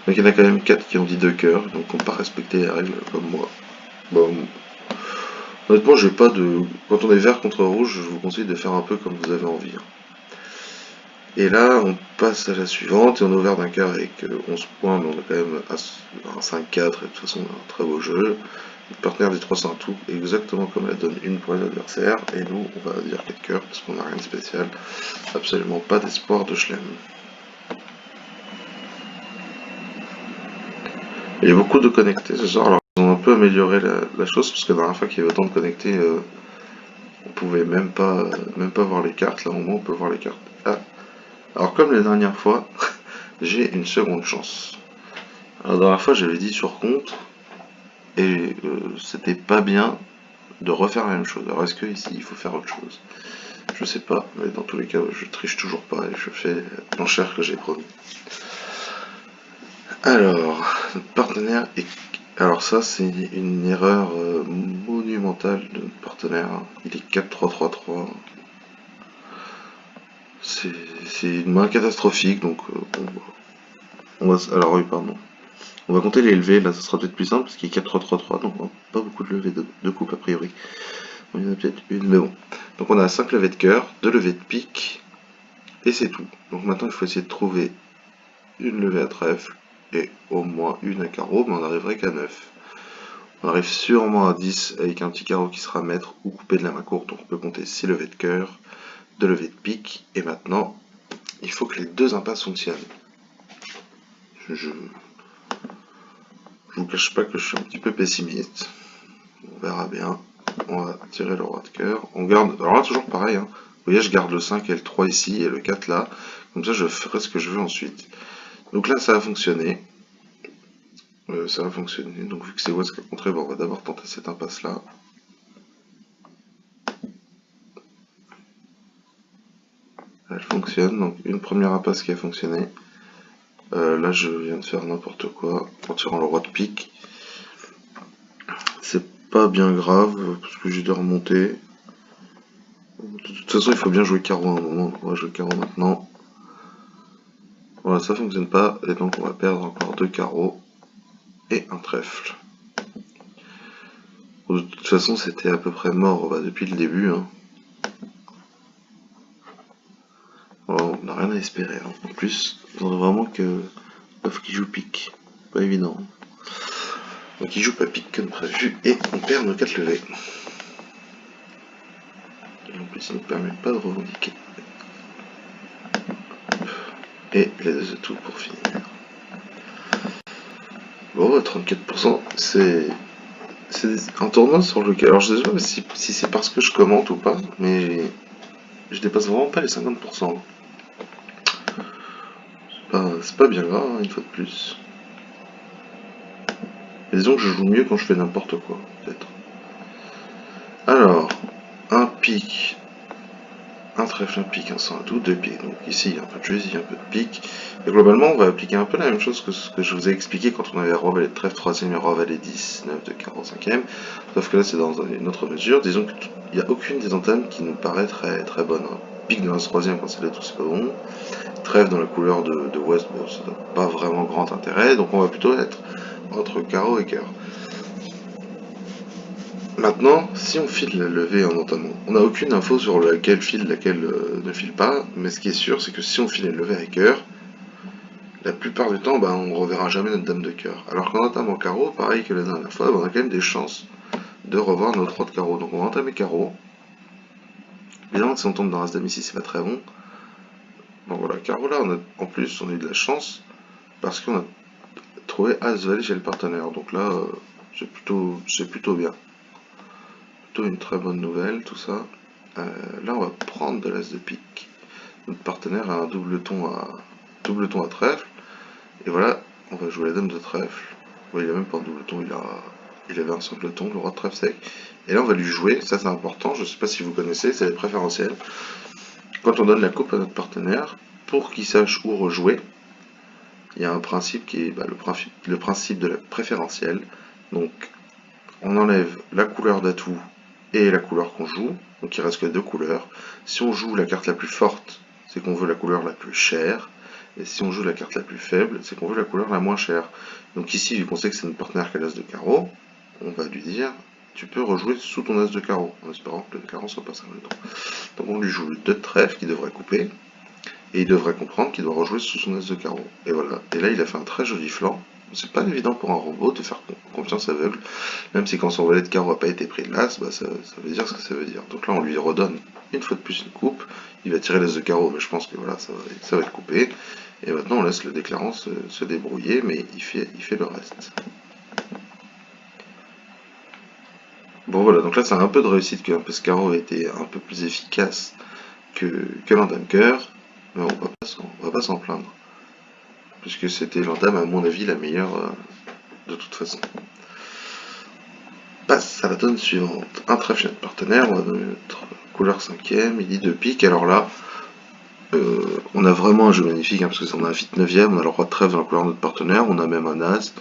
Donc il y en a quand même 4 qui ont dit 2 cœurs, donc on n'a pas respecté les règles comme moi. Bon, Honnêtement, j'ai pas de. Quand on est vert contre rouge, je vous conseille de faire un peu comme vous avez envie, hein. Et là, on passe à la suivante, et on est au vert d'un quart avec 11 points, mais on a quand même un 5-4, et de toute façon, on a un très beau jeu. Le partenaire des 300 tout, exactement comme elle donne une pour l'adversaire, et nous, on va dire 4 cœurs, parce qu'on n'a rien de spécial, absolument pas d'espoir de chelem. Il y a beaucoup de connectés ce soir, alors ils ont un peu amélioré la chose, parce que la dernière fois qu'il y avait autant de connectés, on pouvait même pas voir les cartes, là au moins on peut voir les cartes. Ah, alors comme la dernière fois, j'ai une seconde chance. Alors, la dernière fois j'avais dit sur compte, et c'était pas bien de refaire la même chose. Alors est-ce que ici il faut faire autre chose? Je sais pas, mais dans tous les cas je triche toujours pas et je fais l'enchère que j'ai promis. Alors, notre partenaire est... Alors ça c'est une erreur monumentale de notre partenaire. Il est 4-3-3-3. C'est une main catastrophique, donc alors oui, pardon. On va compter les levées, là ça sera peut-être plus simple parce qu'il y a 4-3-3-3, donc pas beaucoup de levées de coupe a priori. Il y en a peut-être une, mais bon. Donc on a 5 levées de cœur, 2 levées de pique, et c'est tout. Donc maintenant il faut essayer de trouver une levée à trèfle, et au moins une à carreau, mais on n'arriverait qu'à 9. On arrive sûrement à 10 avec un petit carreau qui sera maître ou coupé de la main courte, donc on peut compter 6 levées de cœur, 2 levées de pique, et maintenant il faut que les deux impasses fonctionnent. Je vous cache pas que je suis un petit peu pessimiste. On verra bien. On va tirer le roi de cœur. On garde. Alors là, toujours pareil, hein. Vous voyez, je garde le 5 et le 3 ici et le 4 là. Comme ça, je ferai ce que je veux ensuite. Donc là, ça a fonctionné. Ça a fonctionné. Donc vu que c'est West qui a contré, bon, on va d'abord tenter cette impasse là. Elle fonctionne. Donc une première impasse qui a fonctionné. Là, je viens de faire n'importe quoi en tirant le roi de pique. C'est pas bien grave parce que j'ai dû remonter. De toute façon, il faut bien jouer carreau à un moment. On va jouer carreau maintenant. Voilà, ça fonctionne pas, et donc on va perdre encore 2 carreaux et un trèfle. De toute façon, c'était à peu près mort depuis le début, hein. Voilà, on n'a rien à espérer, hein. En plus, il faudrait vraiment que Bof qui joue pique. Pas évident. Donc il joue pas pique comme prévu, et on perd nos 4 levées. Et en plus, ça ne nous permet pas de revendiquer. Et les deux atouts pour finir. Bon, 34%, c'est un tournoi sur lequel... Alors je sais pas si c'est parce que je commente ou pas, mais je dépasse vraiment pas les 50%. C'est pas bien grave, hein, une fois de plus. Mais disons que je joue mieux quand je fais n'importe quoi, peut-être. Alors, un pique, un trèfle, un pique, un 100 à tout, deux piques. Donc ici, il y a un peu de jeu, ici, un peu de pique. Et globalement, on va appliquer un peu la même chose que ce que je vous ai expliqué quand on avait roi valet de trèfle 3ème et roi valet 10, 9 de 45ème. Sauf que là, c'est dans une autre mesure. Disons qu'il n'y a aucune des entames qui nous paraît très, très bonne, hein. Pique dans la 3ème quand c'est là tout, c'est pas bon. Trèfle dans la couleur de West, bon, ça n'a pas vraiment grand intérêt. Donc on va plutôt être entre carreau et cœur. Maintenant, si on file la levée en entamant, on n'a aucune info sur laquelle file, laquelle ne file pas, mais ce qui est sûr, c'est que si on file une levée à cœur, la plupart du temps, on ne reverra jamais notre dame de cœur. Alors qu'en entamant carreau, pareil que la dernière fois, on a quand même des chances de revoir notre roi de carreau. Donc on va entamer carreau. Évidemment, si on tombe dans as dame ici, c'est pas très bon. Bon voilà, carreau là, en plus, on a eu de la chance parce qu'on a trouvé as valet chez le partenaire. Donc là, c'est plutôt bien. Plutôt une très bonne nouvelle, tout ça. Là, on va prendre de l'as de pique. Notre partenaire a un double ton à trèfle. Et voilà, on va jouer la dame de trèfle. Bon, il a même pas un double ton, il avait un simple ton, le roi de trèfle sec. Et là, on va lui jouer, ça c'est important, je ne sais pas si vous connaissez, c'est les préférentiels. Quand on donne la coupe à notre partenaire, pour qu'il sache où rejouer, il y a un principe qui est le principe de la préférentielle. Donc, on enlève la couleur d'atout et la couleur qu'on joue, donc il reste que deux couleurs. Si on joue la carte la plus forte, c'est qu'on veut la couleur la plus chère, et si on joue la carte la plus faible, c'est qu'on veut la couleur la moins chère. Donc ici, vu qu'on sait que c'est notre partenaire qui a l'as de carreau, on va lui dire tu peux rejouer sous ton as de carreau, en espérant que le carreau soit pas ça dedans. Donc on lui joue 2 de trèfle qui devrait couper, et il devrait comprendre qu'il doit rejouer sous son as de carreau. Et voilà. Et là, il a fait un très joli flanc. C'est pas évident pour un robot de faire confiance aveugle, même si quand son valet de carreau n'a pas été pris de l'as, bah ça veut dire ce que ça veut dire. Donc là, on lui redonne une fois de plus une coupe, il va tirer l'as de carreau, mais je pense que voilà, ça va être coupé. Et maintenant, on laisse le déclarant se débrouiller, mais il fait le reste. Bon voilà, donc là, c'est un peu de réussite que l'impasse carreau a été un peu plus efficace que l'endame cœur, mais on va pas s'en plaindre. Puisque c'était l'entame, à mon avis, la meilleure de toute façon. Passe à la donne suivante. Un trèfle chez notre partenaire, on va donner notre couleur 5ème, il dit 2 piques, alors là, on a vraiment un jeu magnifique, hein, parce que on a un fit 9ème, on a le roi de trèfle dans la couleur de notre partenaire, on a même un as,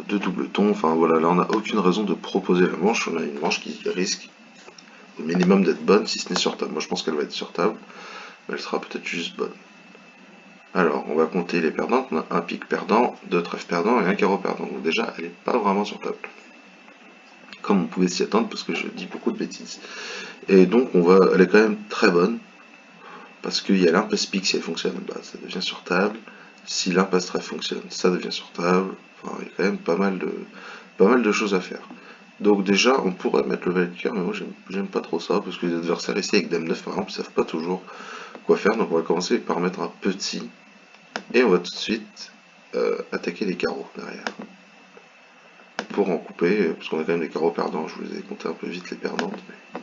deux doubles tons, enfin voilà, là on n'a aucune raison de proposer la manche, on a une manche qui risque au minimum d'être bonne, si ce n'est sur table. Moi je pense qu'elle va être sur table, mais elle sera peut-être juste bonne. Alors, on va compter les perdantes. On a un pique perdant, deux trèfles perdants et un carreau perdant. Donc déjà, elle n'est pas vraiment sur table. Comme on pouvait s'y attendre, parce que je dis beaucoup de bêtises. Et donc, elle est quand même très bonne, parce qu'il y a l'impasse pique, si elle fonctionne, bah, ça devient sur table. Si l'impasse trèfle fonctionne, ça devient sur table. Enfin, il y a quand même pas mal de choses à faire. Donc déjà, on pourrait mettre le valet de cœur, mais moi j'aime pas trop ça, parce que les adversaires ici avec Dame 9 par exemple, ils savent pas toujours quoi faire. Donc on va commencer par mettre un petit. Et on va tout de suite attaquer les carreaux derrière. Pour en couper, parce qu'on a quand même des carreaux perdants, je vous les ai comptés un peu vite les perdantes, mais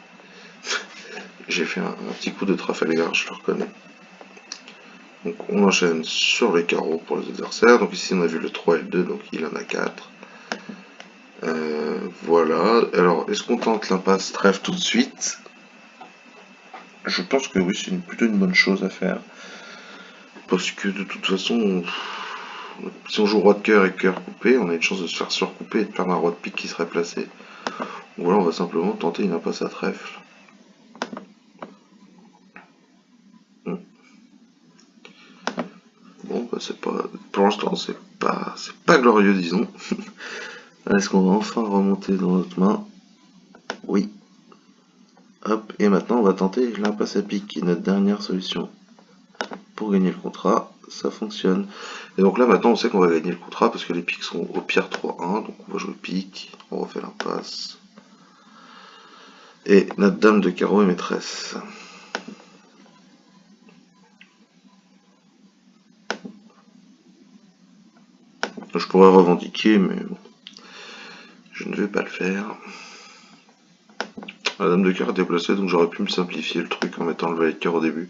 j'ai fait un petit coup de Trafalgar, je le reconnais. Donc on enchaîne sur les carreaux pour les adversaires, donc ici on a vu le 3 et le 2, donc il en a 4. Voilà, alors est-ce qu'on tente l'impasse trèfle tout de suite? Je pense que oui, c'est plutôt une bonne chose à faire. Parce que de toute façon, si on joue roi de cœur et cœur coupé, on a une chance de se faire surcouper et de perdre un roi de pique qui serait placé. Donc voilà, on va simplement tenter une impasse à trèfle. Bon, bah c'est pas, pour l'instant, c'est pas glorieux, disons. Est-ce qu'on va enfin remonter dans notre main? Oui. Hop, et maintenant on va tenter l'impasse à pique, qui est notre dernière solution pour gagner le contrat. Ça fonctionne. Et donc là maintenant on sait qu'on va gagner le contrat parce que les piques sont au pire 3-1, donc on va jouer pique, on refait l'impasse. Et notre dame de carreau est maîtresse. Je pourrais revendiquer, mais je ne vais pas le faire. La dame de cœur est déplacée, donc j'aurais pu me simplifier le truc en mettant le valet de cœur au début.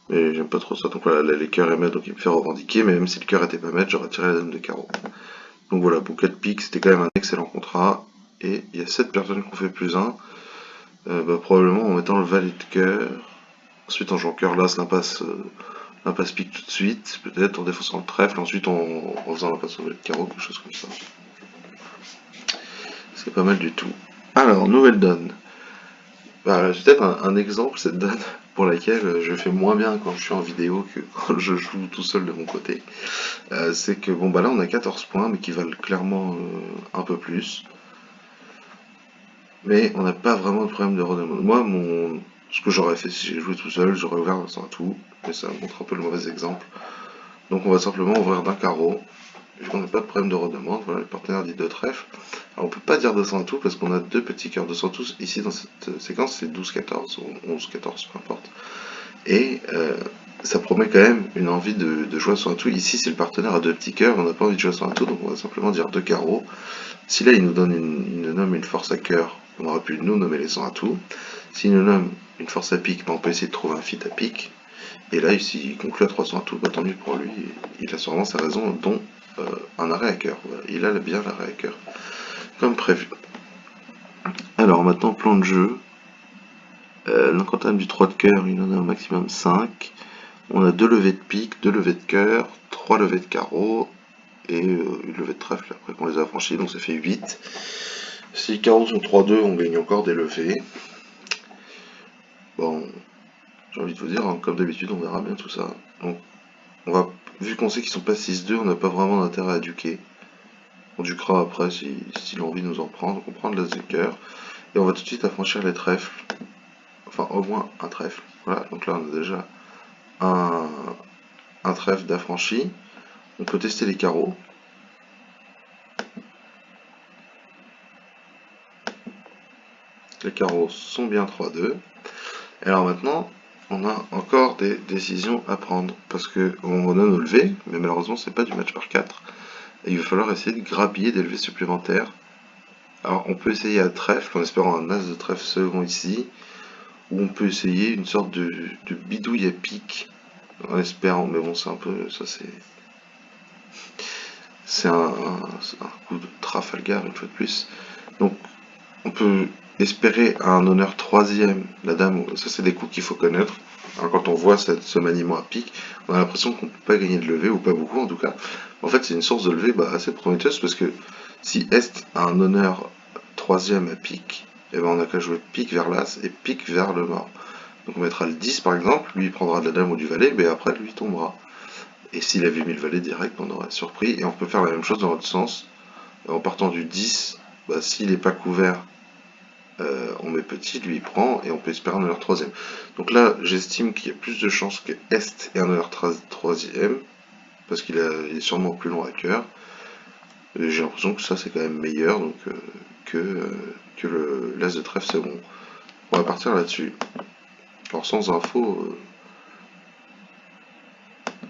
Mais j'aime pas trop ça, donc voilà, là, les cœurs est maître, donc il me fait revendiquer, mais même si le cœur était pas maître, j'aurais tiré la dame de carreau. Donc voilà, bouquet de pique, c'était quand même un excellent contrat. Et il y a 7 personnes qui ont fait plus 1. Probablement en mettant le valet de cœur. Ensuite en jouant cœur l'as, l'impasse pique tout de suite, peut-être en défonçant le trèfle, ensuite en faisant l'impasse au valet de carreau, quelque chose comme ça. C'est pas mal du tout. Alors, nouvelle donne. Bah, j'ai peut-être un exemple, cette donne, pour laquelle je fais moins bien quand je suis en vidéo que quand je joue tout seul de mon côté. C'est que, bon, bah là, on a 14 points, mais qui valent clairement un peu plus. Mais on n'a pas vraiment de problème de redemande. Moi, ce que j'aurais fait si j'ai joué tout seul, j'aurais ouvert un tout, mais ça montre un peu le mauvais exemple. Donc on va simplement ouvrir d'un carreau, vu qu'on n'a pas de problème de redemande. Voilà, le partenaire dit 2 trèfles. Alors on peut pas dire 200 tout parce qu'on a deux petits cœurs de 200 tous. Ici dans cette séquence c'est 12-14 ou 11-14, peu importe. Et ça promet quand même une envie de jouer sur un tout. Ici si le partenaire a deux petits cœurs, on n'a pas envie de jouer sur un tout, donc on va simplement dire 2 carreaux. Si là il nous donne il nomme une force à cœur, on aurait pu nous nommer les 100 à tout. S'il nous nomme une force à pique, on peut essayer de trouver un fit à pique. Et là, ici, il conclut à 300 à tout, bah, tant mieux pour lui. Il a sûrement sa raison, dont un arrêt à cœur. Voilà. Il a bien l'arrêt à cœur, comme prévu. Alors maintenant, plan de jeu. Quand on a du 3 de cœur, il en a au maximum 5. On a 2 levées de pique, 2 levées de cœur, 3 levées de carreau, et une levée de trèfle après qu'on les a franchis, donc ça fait 8. Si les carreaux sont 3-2, on gagne encore des levées. Bon, j'ai envie de vous dire, hein, comme d'habitude, on verra bien tout ça. Donc, vu qu'on sait qu'ils sont pas 6-2, on n'a pas vraiment d'intérêt à duquer. On duquera après s'il a envie de nous en prendre. Donc on prend de l'as de cœur. Et on va tout de suite affranchir les trèfles. Enfin, au moins un trèfle. Voilà, donc là on a déjà un trèfle d'affranchi. On peut tester les carreaux. Les carreaux sont bien 3-2. Et alors maintenant, on a encore des décisions à prendre. Parce qu'on a nos levées, mais malheureusement c'est pas du match par 4. Et il va falloir essayer de grappiller des levées supplémentaires. Alors on peut essayer à trèfle en espérant un as de trèfle second ici. Ou on peut essayer une sorte de bidouille à pique en espérant, mais bon c'est un peu, ça c'est un coup de Trafalgar une fois de plus. Donc on peut espérer un honneur troisième, la dame, ça c'est des coups qu'il faut connaître. Alors, quand on voit ce maniement à pique, on a l'impression qu'on ne peut pas gagner de levée, ou pas beaucoup en tout cas. En fait c'est une source de levée assez prometteuse parce que si Est a un honneur troisième à pique, et ben on n'a qu'à jouer pique vers l'as et pique vers le mort. Donc on mettra le 10 par exemple, lui il prendra de la dame ou du valet, mais après lui tombera. Et s'il avait mis le valet direct, on aurait surpris. Et on peut faire la même chose dans l'autre sens. En partant du 10, s'il n'est pas couvert, on met petit, lui il prend, et on peut espérer un honneur troisième. Donc là, j'estime qu'il y a plus de chances que Est ait un honneur troisième, parce qu'il est sûrement plus long à cœur. J'ai l'impression que ça c'est quand même meilleur donc, que l'as de trèfle second. On va partir là-dessus. Alors sans info,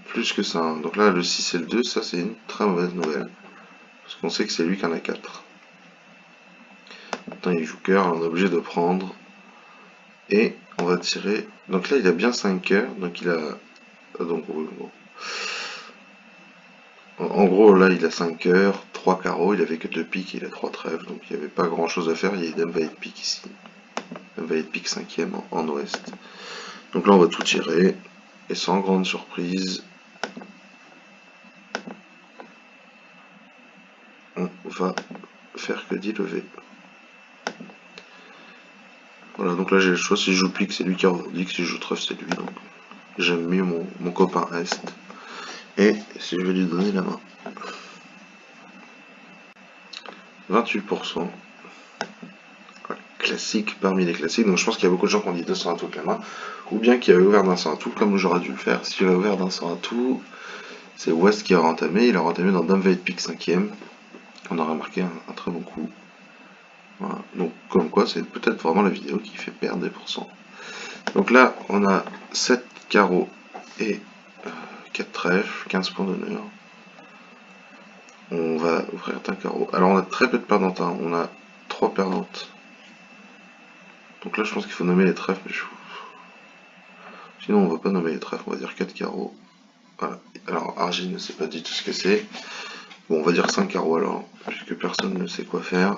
plus que ça. Hein. Donc là, le 6 et le 2, ça c'est une très mauvaise nouvelle. Parce qu'on sait que c'est lui qui en a 4. Maintenant il joue cœur, on est obligé de prendre. Et on va tirer. Donc là il a bien 5 cœurs, donc il a. Donc bon. En gros là il a 5 cœurs, 3 carreaux, il avait que 2 piques, il a 3 trèfles, donc il n'y avait pas grand chose à faire, il y a dame valet de pique ici. Dame valet de pique 5ème en ouest. Donc là on va tout tirer, et sans grande surprise, on va faire que 10 levées. Voilà, donc là j'ai le choix, si je joue pique c'est lui qui a rebondi, si je joue trèfle c'est lui, donc j'aime mieux mon copain Est. Et si je vais lui donner la main. 28%. Classique parmi les classiques, donc je pense qu'il y a beaucoup de gens qui ont dit 200 à toutes les mains, ou bien qui avaient ouvert d'un 100 à tout, comme j'aurais dû le faire. Si j'avais ouvert d'un 100 à tout, c'est West qui a entamé, il a entamé dans Dame valet de pique 5ème, on aurait marqué un très bon coup. Voilà. Donc comme quoi c'est peut-être vraiment la vidéo qui fait perdre des pourcents. Donc là on a 7 carreaux et 4 trèfles, 15 points d'honneur. On va ouvrir un carreau. Alors on a très peu de perdantes, hein. On a 3 perdantes. Donc là je pense qu'il faut nommer les trèfles, mais sinon on va pas nommer les trèfles, on va dire 4 carreaux. Voilà. Alors Argile ne sait pas du tout ce que c'est. Bon on va dire 5 carreaux alors, puisque personne ne sait quoi faire.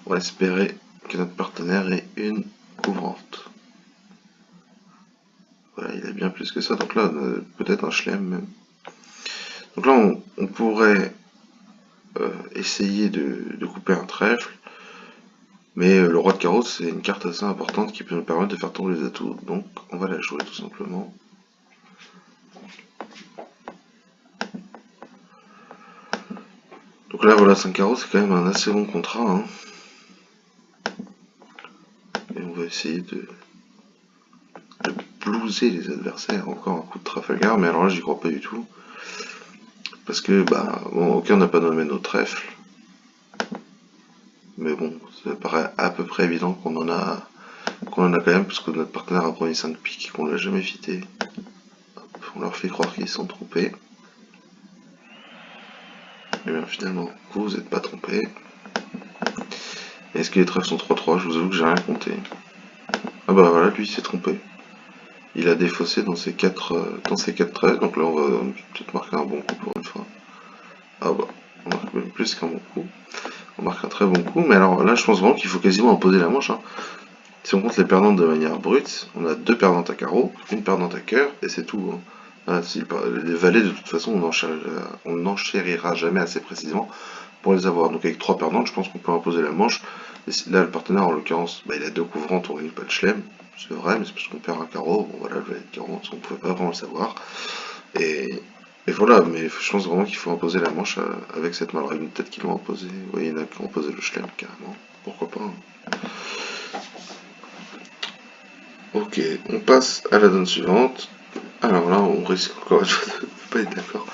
On va espérer que notre partenaire ait une couvrante. Voilà, il a bien plus que ça, donc là peut-être un chelem même. Donc là on pourrait essayer de couper un trèfle, mais le roi de carreau c'est une carte assez importante qui peut nous permettre de faire tomber les atouts, donc on va la jouer tout simplement. Donc là voilà, 5 carreaux c'est quand même un assez bon contrat, hein. Et on va essayer de blouser les adversaires, encore un coup de Trafalgar, mais alors là j'y crois pas du tout. Parce que bon, aucun n'a pas nommé nos trèfles. Mais bon, ça paraît à peu près évident qu'on en a quand même, parce que notre partenaire a pris 5 piques, qu'on l'a jamais fité. On leur fait croire qu'ils sont trompés. Et bien finalement, vous n'êtes pas trompés. Est-ce que les trèfles sont 3-3? Je vous avoue que j'ai rien compté. Ah bah voilà, lui il s'est trompé. Il a défaussé dans ses 4 trèfles, donc là on va peut-être marquer un bon coup pour une fois. Ah bah, on marque même plus qu'un bon coup. On marque un très bon coup, mais alors là je pense vraiment qu'il faut quasiment imposer la manche. Hein. Si on compte les perdantes de manière brute, on a 2 perdantes à carreau, une perdante à cœur, et c'est tout. Hein. Ah, les valets, de toute façon, on n'enchérira jamais assez précisément pour les avoir. Donc avec 3 perdantes, je pense qu'on peut imposer la manche. Et là, le partenaire, en l'occurrence, il a 2 couvrantes, on gagne pas de chelem. C'est vrai, mais c'est parce qu'on perd un carreau. Bon voilà, le valet de carreau, on ne pouvait pas vraiment le savoir. Et Et voilà, mais je pense vraiment qu'il faut imposer la manche avec cette main. Alors peut-être qu'ils l'ont imposé, oui, il y en a qui ont imposé le chelem carrément, pourquoi pas, hein. Ok, on passe à la donne suivante. Alors là, on risque encore une fois de ne pas être d'accord.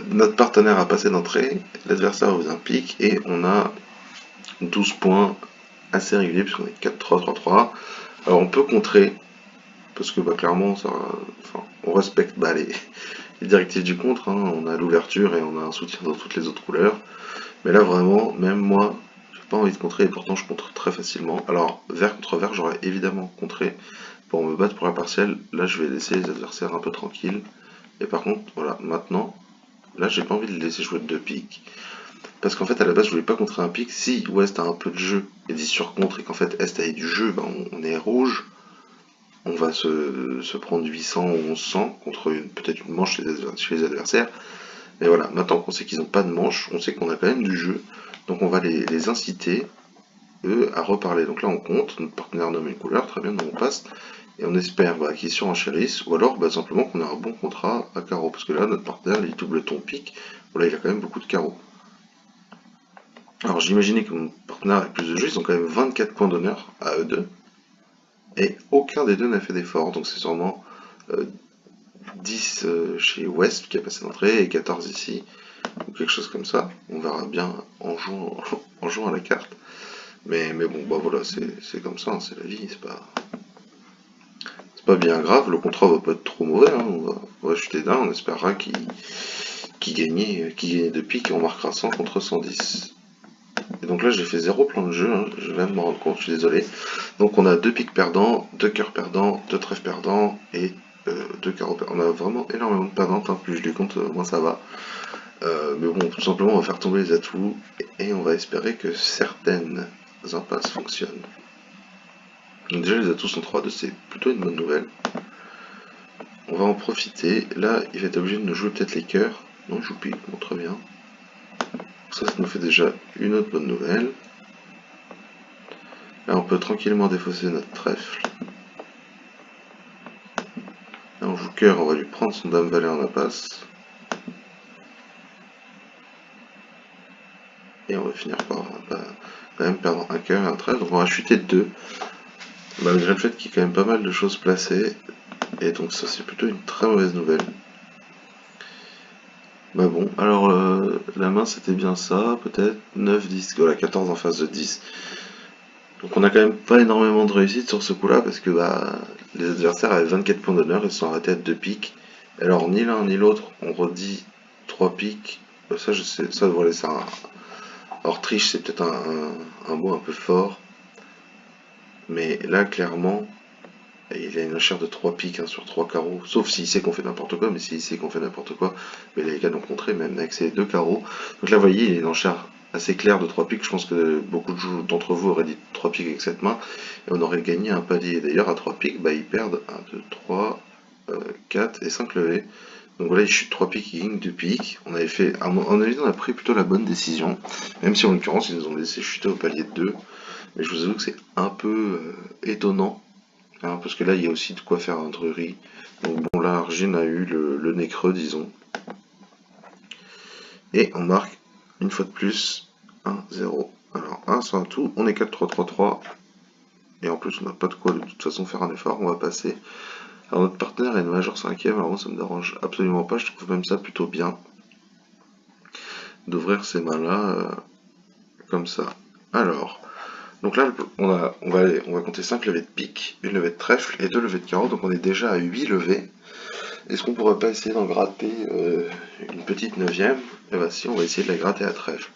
Notre partenaire a passé d'entrée, l'adversaire vous un pic, et on a 12 points assez réguliers, puisqu'on est 4-3-3-3. Alors on peut contrer, parce que bah, clairement, ça, enfin, on respecte bah, les directives du contre, hein. On a l'ouverture et on a un soutien dans toutes les autres couleurs. Mais là, vraiment, même moi, j'ai pas envie de contrer, et pourtant je contre très facilement. Alors, vert contre vert, j'aurais évidemment contré pour me battre pour la partielle. Là, je vais laisser les adversaires un peu tranquilles. Et par contre, voilà, maintenant, là, j'ai pas envie de les laisser jouer de deux piques. Parce qu'en fait, à la base, je voulais pas contrer un pic. Si Ouest a un peu de jeu et 10 sur contre, et qu'en fait Est a du jeu, ben, on est rouge. On va se prendre 800 ou 1100 contre peut-être une manche chez les adversaires. Mais voilà, maintenant qu'on sait qu'ils n'ont pas de manche, on sait qu'on a quand même du jeu. Donc on va les inciter, eux, à reparler. Donc là, on compte, notre partenaire nomme une couleur, très bien, donc on passe. Et on espère bah, qu'ils surenchérissent, ou alors bah, simplement qu'on a un bon contrat à carreau. Parce que là, notre partenaire, il double ton pic. Voilà, il a quand même beaucoup de carreaux. Alors j'imaginais que mon partenaire avec plus de jeu, ils ont quand même 24 points d'honneur à eux deux. Et aucun des deux n'a fait d'effort. Donc c'est sûrement 10 chez West qui a passé l'entrée et 14 ici. Ou quelque chose comme ça. On verra bien en jouant, en jouant à la carte. Mais bon, bah voilà, c'est comme ça, hein, c'est la vie, c'est pas bien grave, le contrat va pas être trop mauvais, hein, on va chuter d'un, on espérera qu'il gagnait de pique et on marquera 100 contre 110. Et donc là j'ai fait 0 plan de jeu, hein, je viens de me rendre compte, je suis désolé. Donc on a 2 piques perdants, 2 cœurs perdants, 2 trèfles perdants et 2 carreaux perdants. On a vraiment énormément de perdantes, hein, plus je les compte, moins ça va. Mais bon, tout simplement on va faire tomber les atouts et on va espérer que certaines impasses fonctionnent. Donc déjà les atouts sont 3-2, c'est plutôt une bonne nouvelle. On va en profiter. Là, il va être obligé de nous jouer peut-être les cœurs. Non, il joue pique, bon, très bien. Ça nous fait déjà une autre bonne nouvelle. Là, on peut tranquillement défausser notre trèfle. Là, on joue cœur, on va lui prendre son dame valet en impasse. Et on va finir par quand même perdre un cœur et un trèfle. Donc on va chuter de 2. Malgré le fait qu'il y ait quand même pas mal de choses placées. Et donc ça, c'est plutôt une très mauvaise nouvelle. Bah bon, alors la main c'était bien ça, peut-être 9, 10, voilà, 14 en face de 10. Donc on a quand même pas énormément de réussite sur ce coup-là parce que bah, les adversaires avaient 24 points d'honneur, ils se sont arrêtés à 2 piques. Alors ni l'un ni l'autre on redit 3 piques. Ça je sais, ça voilà, c'est un. Alors triche c'est peut-être un mot un peu fort. Mais là clairement, il a une enchère de 3 piques, hein, sur 3 carreaux. Sauf s'il sait qu'on fait n'importe quoi, mais s'il sait qu'on fait n'importe quoi, mais les gars l'ont contré même avec ces 2 carreaux. Donc là vous voyez, il a une enchère assez claire de 3 piques. Je pense que beaucoup d'entre vous auraient dit 3 piques avec cette main. Et on aurait gagné un palier. D'ailleurs à 3 piques, bah, ils perdent 1, 2, 3, 4 et 5 levées. Donc voilà, il chute 3 piques, il gagne 2 piques. On avait fait, à mon avis, on a pris plutôt la bonne décision. Même si en l'occurrence, ils nous ont laissé chuter au palier de 2. Mais je vous avoue que c'est un peu étonnant, hein, parce que là, il y a aussi de quoi faire un drury. Donc bon, là, Argine a eu le nez creux, disons. Et on marque, une fois de plus, 1-0. Alors, 1 c'est un tout, on est 4-3-3-3. Et en plus, on n'a pas de quoi de toute façon faire un effort, on va passer. Alors notre partenaire est une major 5ème, alors moi ça me dérange absolument pas, je trouve même ça plutôt bien d'ouvrir ces mains-là comme ça. Alors, donc là on va compter 5 levées de pique, une levée de trèfle et 2 levées de carreau, donc on est déjà à 8 levées. Est-ce qu'on pourrait pas essayer d'en gratter une petite 9ème? Et bah si, on va essayer de la gratter à trèfle.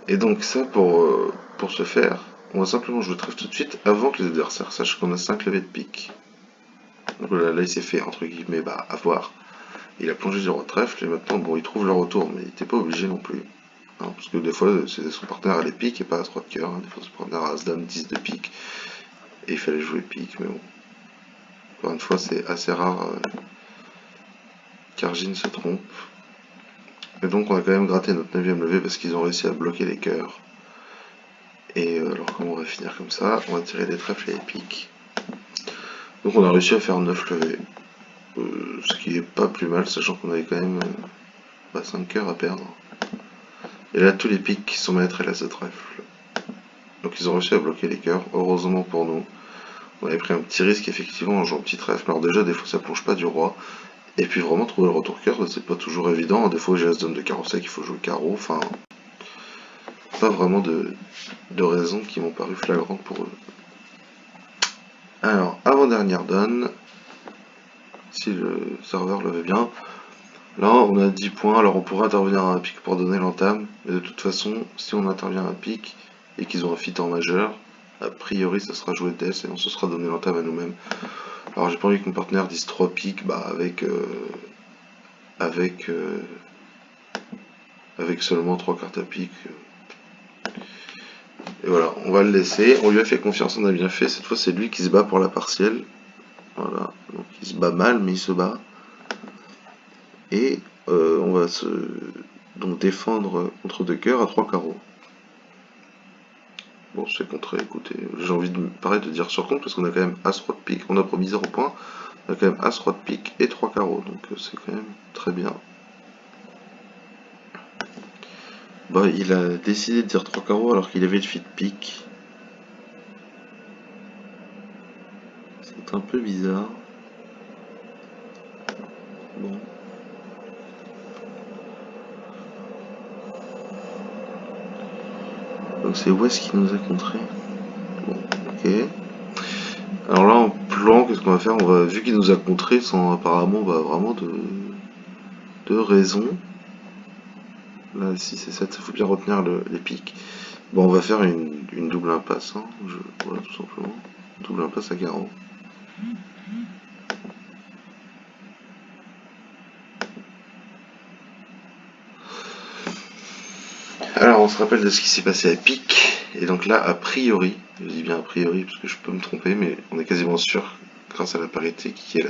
Et donc ça pour ce faire, on va simplement jouer trèfle tout de suite avant que les adversaires sachent qu'on a 5 levées de pique. Donc là il s'est fait entre guillemets bah avoir. Il a plongé sur trèfle et maintenant bon il trouve le retour, mais il n'était pas obligé non plus. Hein, parce que des fois son partenaire à les piques et pas à 3 de cœur, hein. Des fois son partenaire à As-Dame 10 de pique et il fallait jouer pique, mais bon. Encore une fois c'est assez rare qu'Argine se trompe. Et donc on a quand même gratté notre 9ème levée parce qu'ils ont réussi à bloquer les cœurs. Et alors comment on va finir comme ça? On va tirer les trèfles et les piques. Donc on a réussi à faire 9 levées. Ce qui est pas plus mal, sachant qu'on avait quand même 5 cœurs à perdre. Et là, tous les pics qui sont maîtres et là, ce trèfle. Donc ils ont réussi à bloquer les cœurs, heureusement pour nous. On avait pris un petit risque effectivement en jouant petit trèfle. Alors déjà, des fois, ça plonge pas du roi. Et puis vraiment, trouver le retour cœur, c'est pas toujours évident. Des fois, j'ai as-donne de carreau sec, il faut jouer carreau. Enfin, pas vraiment de raisons qui m'ont paru flagrantes pour eux. Alors, avant-dernière donne, si le serveur le veut bien. Là, on a 10 points, alors on pourrait intervenir à un pic pour donner l'entame, mais de toute façon, si on intervient à un pic et qu'ils ont un fit en majeur, a priori ça sera joué death et on se sera donné l'entame à nous-mêmes. Alors j'ai pas envie que mon partenaire dise 3 pics, avec seulement 3 cartes à pic. Et voilà, on va le laisser, on lui a fait confiance, on a bien fait, cette fois c'est lui qui se bat pour la partielle. Voilà, donc il se bat mal, mais il se bat. Et on va se donc défendre contre 2 cœurs à 3 carreaux. Bon, c'est contré, écoutez, j'ai envie de pareil de dire sur compte parce qu'on a quand même As-Roi de pique, on a promis 0 points, on a quand même As-Roi de pique et 3 carreaux, donc c'est quand même très bien. Bah, il a décidé de dire 3 carreaux alors qu'il avait le fit pique. C'est un peu bizarre. Bon. Donc c'est West qui nous a contré. Bon, ok. Alors là, en plan, qu'est-ce qu'on va faire? Vu qu'il nous a contré sans apparemment vraiment de raison. Là, 6 et 7, il faut bien retenir les pics. Bon, on va faire une double impasse, hein. Voilà, tout simplement. Double impasse à carreau. Alors, on se rappelle de ce qui s'est passé à pique. Et donc là, a priori, je dis bien a priori parce que je peux me tromper, mais on est quasiment sûr, grâce à la parité, qui est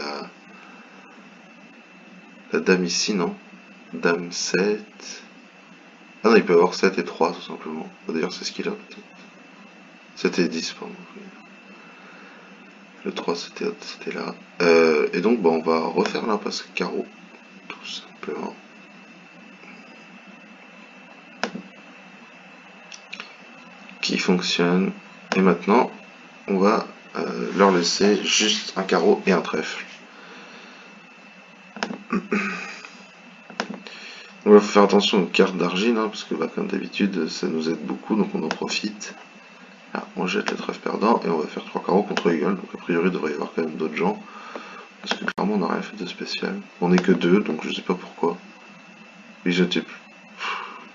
la dame ici, non? Dame 7. Ah non, il peut avoir 7 et 3, tout simplement. D'ailleurs, c'est ce qu'il a, peut-être. 7 et 10, pardon. Le 3, c'était là. Et donc, on va refaire l'impasse carreau, tout simplement. Qui fonctionne. Et maintenant, on va leur laisser juste un carreau et un trèfle. On va faire attention aux cartes d'argile, hein, parce que comme d'habitude, ça nous aide beaucoup, donc on en profite. Là, on jette le trèfle perdant et on va faire 3 carreaux contre les gueules, donc a priori il devrait y avoir quand même d'autres gens. Parce que clairement on n'a rien fait de spécial. On n'est que 2, donc je sais pas pourquoi. Oui, j'étais...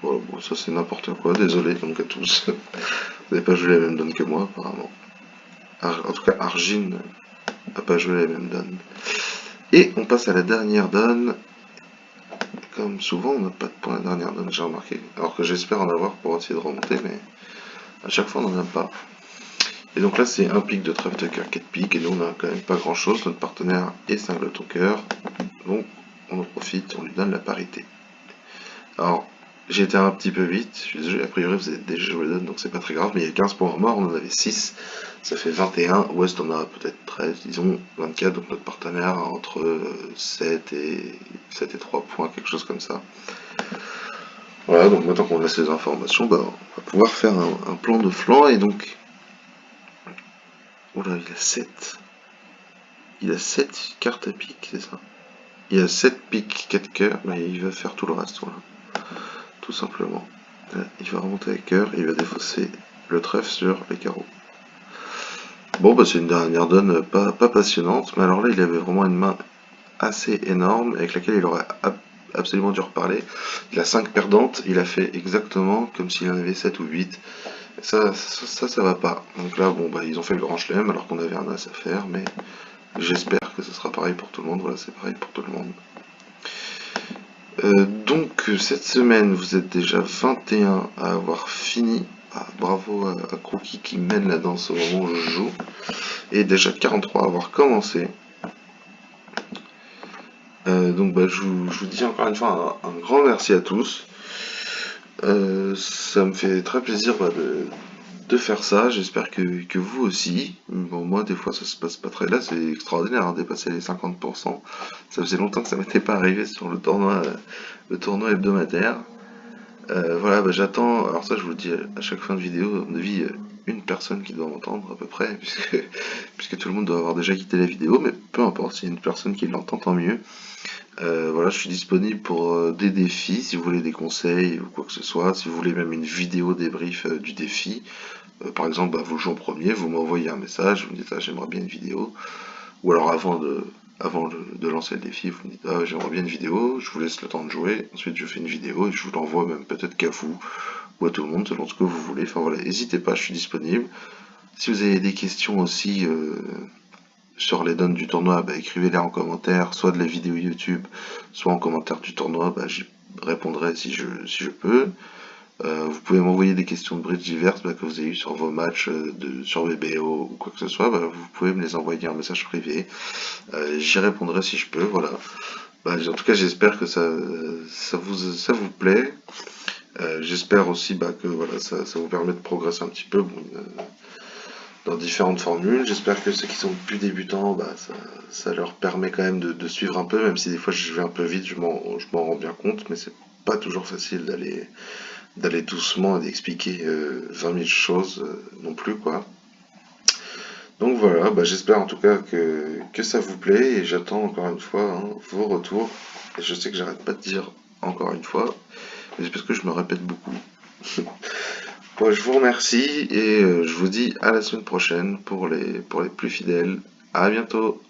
Bon, ça c'est n'importe quoi, désolé donc à tous. Vous n'avez pas joué la même donne que moi apparemment. En tout cas, Argine n'a pas joué la même donne. Et on passe à la dernière donne. Comme souvent, on n'a pas de points à la dernière donne, j'ai remarqué. Alors que j'espère en avoir pour essayer de remonter, mais à chaque fois on n'en a pas. Et donc là, c'est un pic de trèfle de cœur, 4 pics, et nous on a quand même pas grand chose. Notre partenaire est cingleton cœur, donc on en profite, on lui donne la parité. Alors, j'ai été un petit peu vite, je suis désolé, a priori vous avez déjà joué la donne, donc c'est pas très grave, mais il y a 15 points en mort, on en avait 6, ça fait 21, West en a peut-être 13, disons 24, donc notre partenaire a entre 7 et 3 points, quelque chose comme ça. Voilà, donc maintenant qu'on a ces informations, on va pouvoir faire un plan de flanc, et donc... Oula, il a 7. Il a 7 cartes à pique, c'est ça? Il a 7 piques, 4 cœurs, mais il va faire tout le reste, voilà. Tout simplement. Là, il va remonter à cœur et il va défausser le trèfle sur les carreaux. Bon, c'est une dernière donne pas passionnante, mais alors là, il avait vraiment une main assez énorme avec laquelle il aurait absolument dû reparler. Il a 5 perdantes, il a fait exactement comme s'il en avait 7 ou 8. Ça va pas. Donc là, ils ont fait le grand chelem alors qu'on avait un as à faire, mais j'espère que ce sera pareil pour tout le monde. Voilà, c'est pareil pour tout le monde. Donc cette semaine, vous êtes déjà 21 à avoir fini. Ah, bravo à Crookie qui mène la danse au moment où je joue. Et déjà 43 à avoir commencé. Donc je vous dis encore une fois un grand merci à tous. Ça me fait très plaisir de faire ça. J'espère que vous aussi. Bon, moi, des fois, ça se passe pas très. Là, c'est extraordinaire, hein, dépasser les 50%. Ça faisait longtemps que ça m'était pas arrivé sur le tournoi hebdomadaire. Voilà, bah, j'attends. Alors ça, je vous le dis à chaque fin de vidéo, à mon avis, une personne qui doit m'entendre à peu près, puisque tout le monde doit avoir déjà quitté la vidéo, mais peu importe, s'il y a une personne qui l'entend, tant mieux. Voilà, je suis disponible pour des défis, si vous voulez des conseils ou quoi que ce soit, si vous voulez même une vidéo débrief du défi. Par exemple, bah, vous jouez en premier, vous m'envoyez un message, vous me dites ah, j'aimerais bien une vidéo. Ou alors avant de lancer le défi, vous me dites ah, j'aimerais bien une vidéo, je vous laisse le temps de jouer, ensuite je fais une vidéo et je vous l'envoie même peut-être qu'à vous ou à tout le monde selon ce que vous voulez. Enfin voilà, n'hésitez pas, je suis disponible. Si vous avez des questions aussi sur les donnes du tournoi, bah, écrivez-les en commentaire, soit de la vidéo YouTube, soit en commentaire du tournoi, bah, j'y répondrai si je peux. Vous pouvez m'envoyer des questions de bridge diverses bah, que vous avez eues sur vos matchs sur BBO ou quoi que ce soit, bah, vous pouvez me les envoyer en message privé. J'y répondrai si je peux, voilà. Bah, en tout cas, j'espère que ça vous plaît. J'espère aussi bah, que voilà, ça vous permet de progresser un petit peu bon, dans différentes formules. J'espère que ceux qui sont plus débutants, bah, ça leur permet quand même de suivre un peu, même si des fois je vais un peu vite, je m'en rends bien compte, mais c'est pas toujours facile d'aller doucement et d'expliquer 20 000 choses non plus, quoi. Donc voilà, bah, j'espère en tout cas que ça vous plaît et j'attends encore une fois hein, vos retours. Et je sais que j'arrête pas de dire encore une fois, mais c'est parce que je me répète beaucoup. Bon, je vous remercie et je vous dis à la semaine prochaine pour les plus fidèles. À bientôt!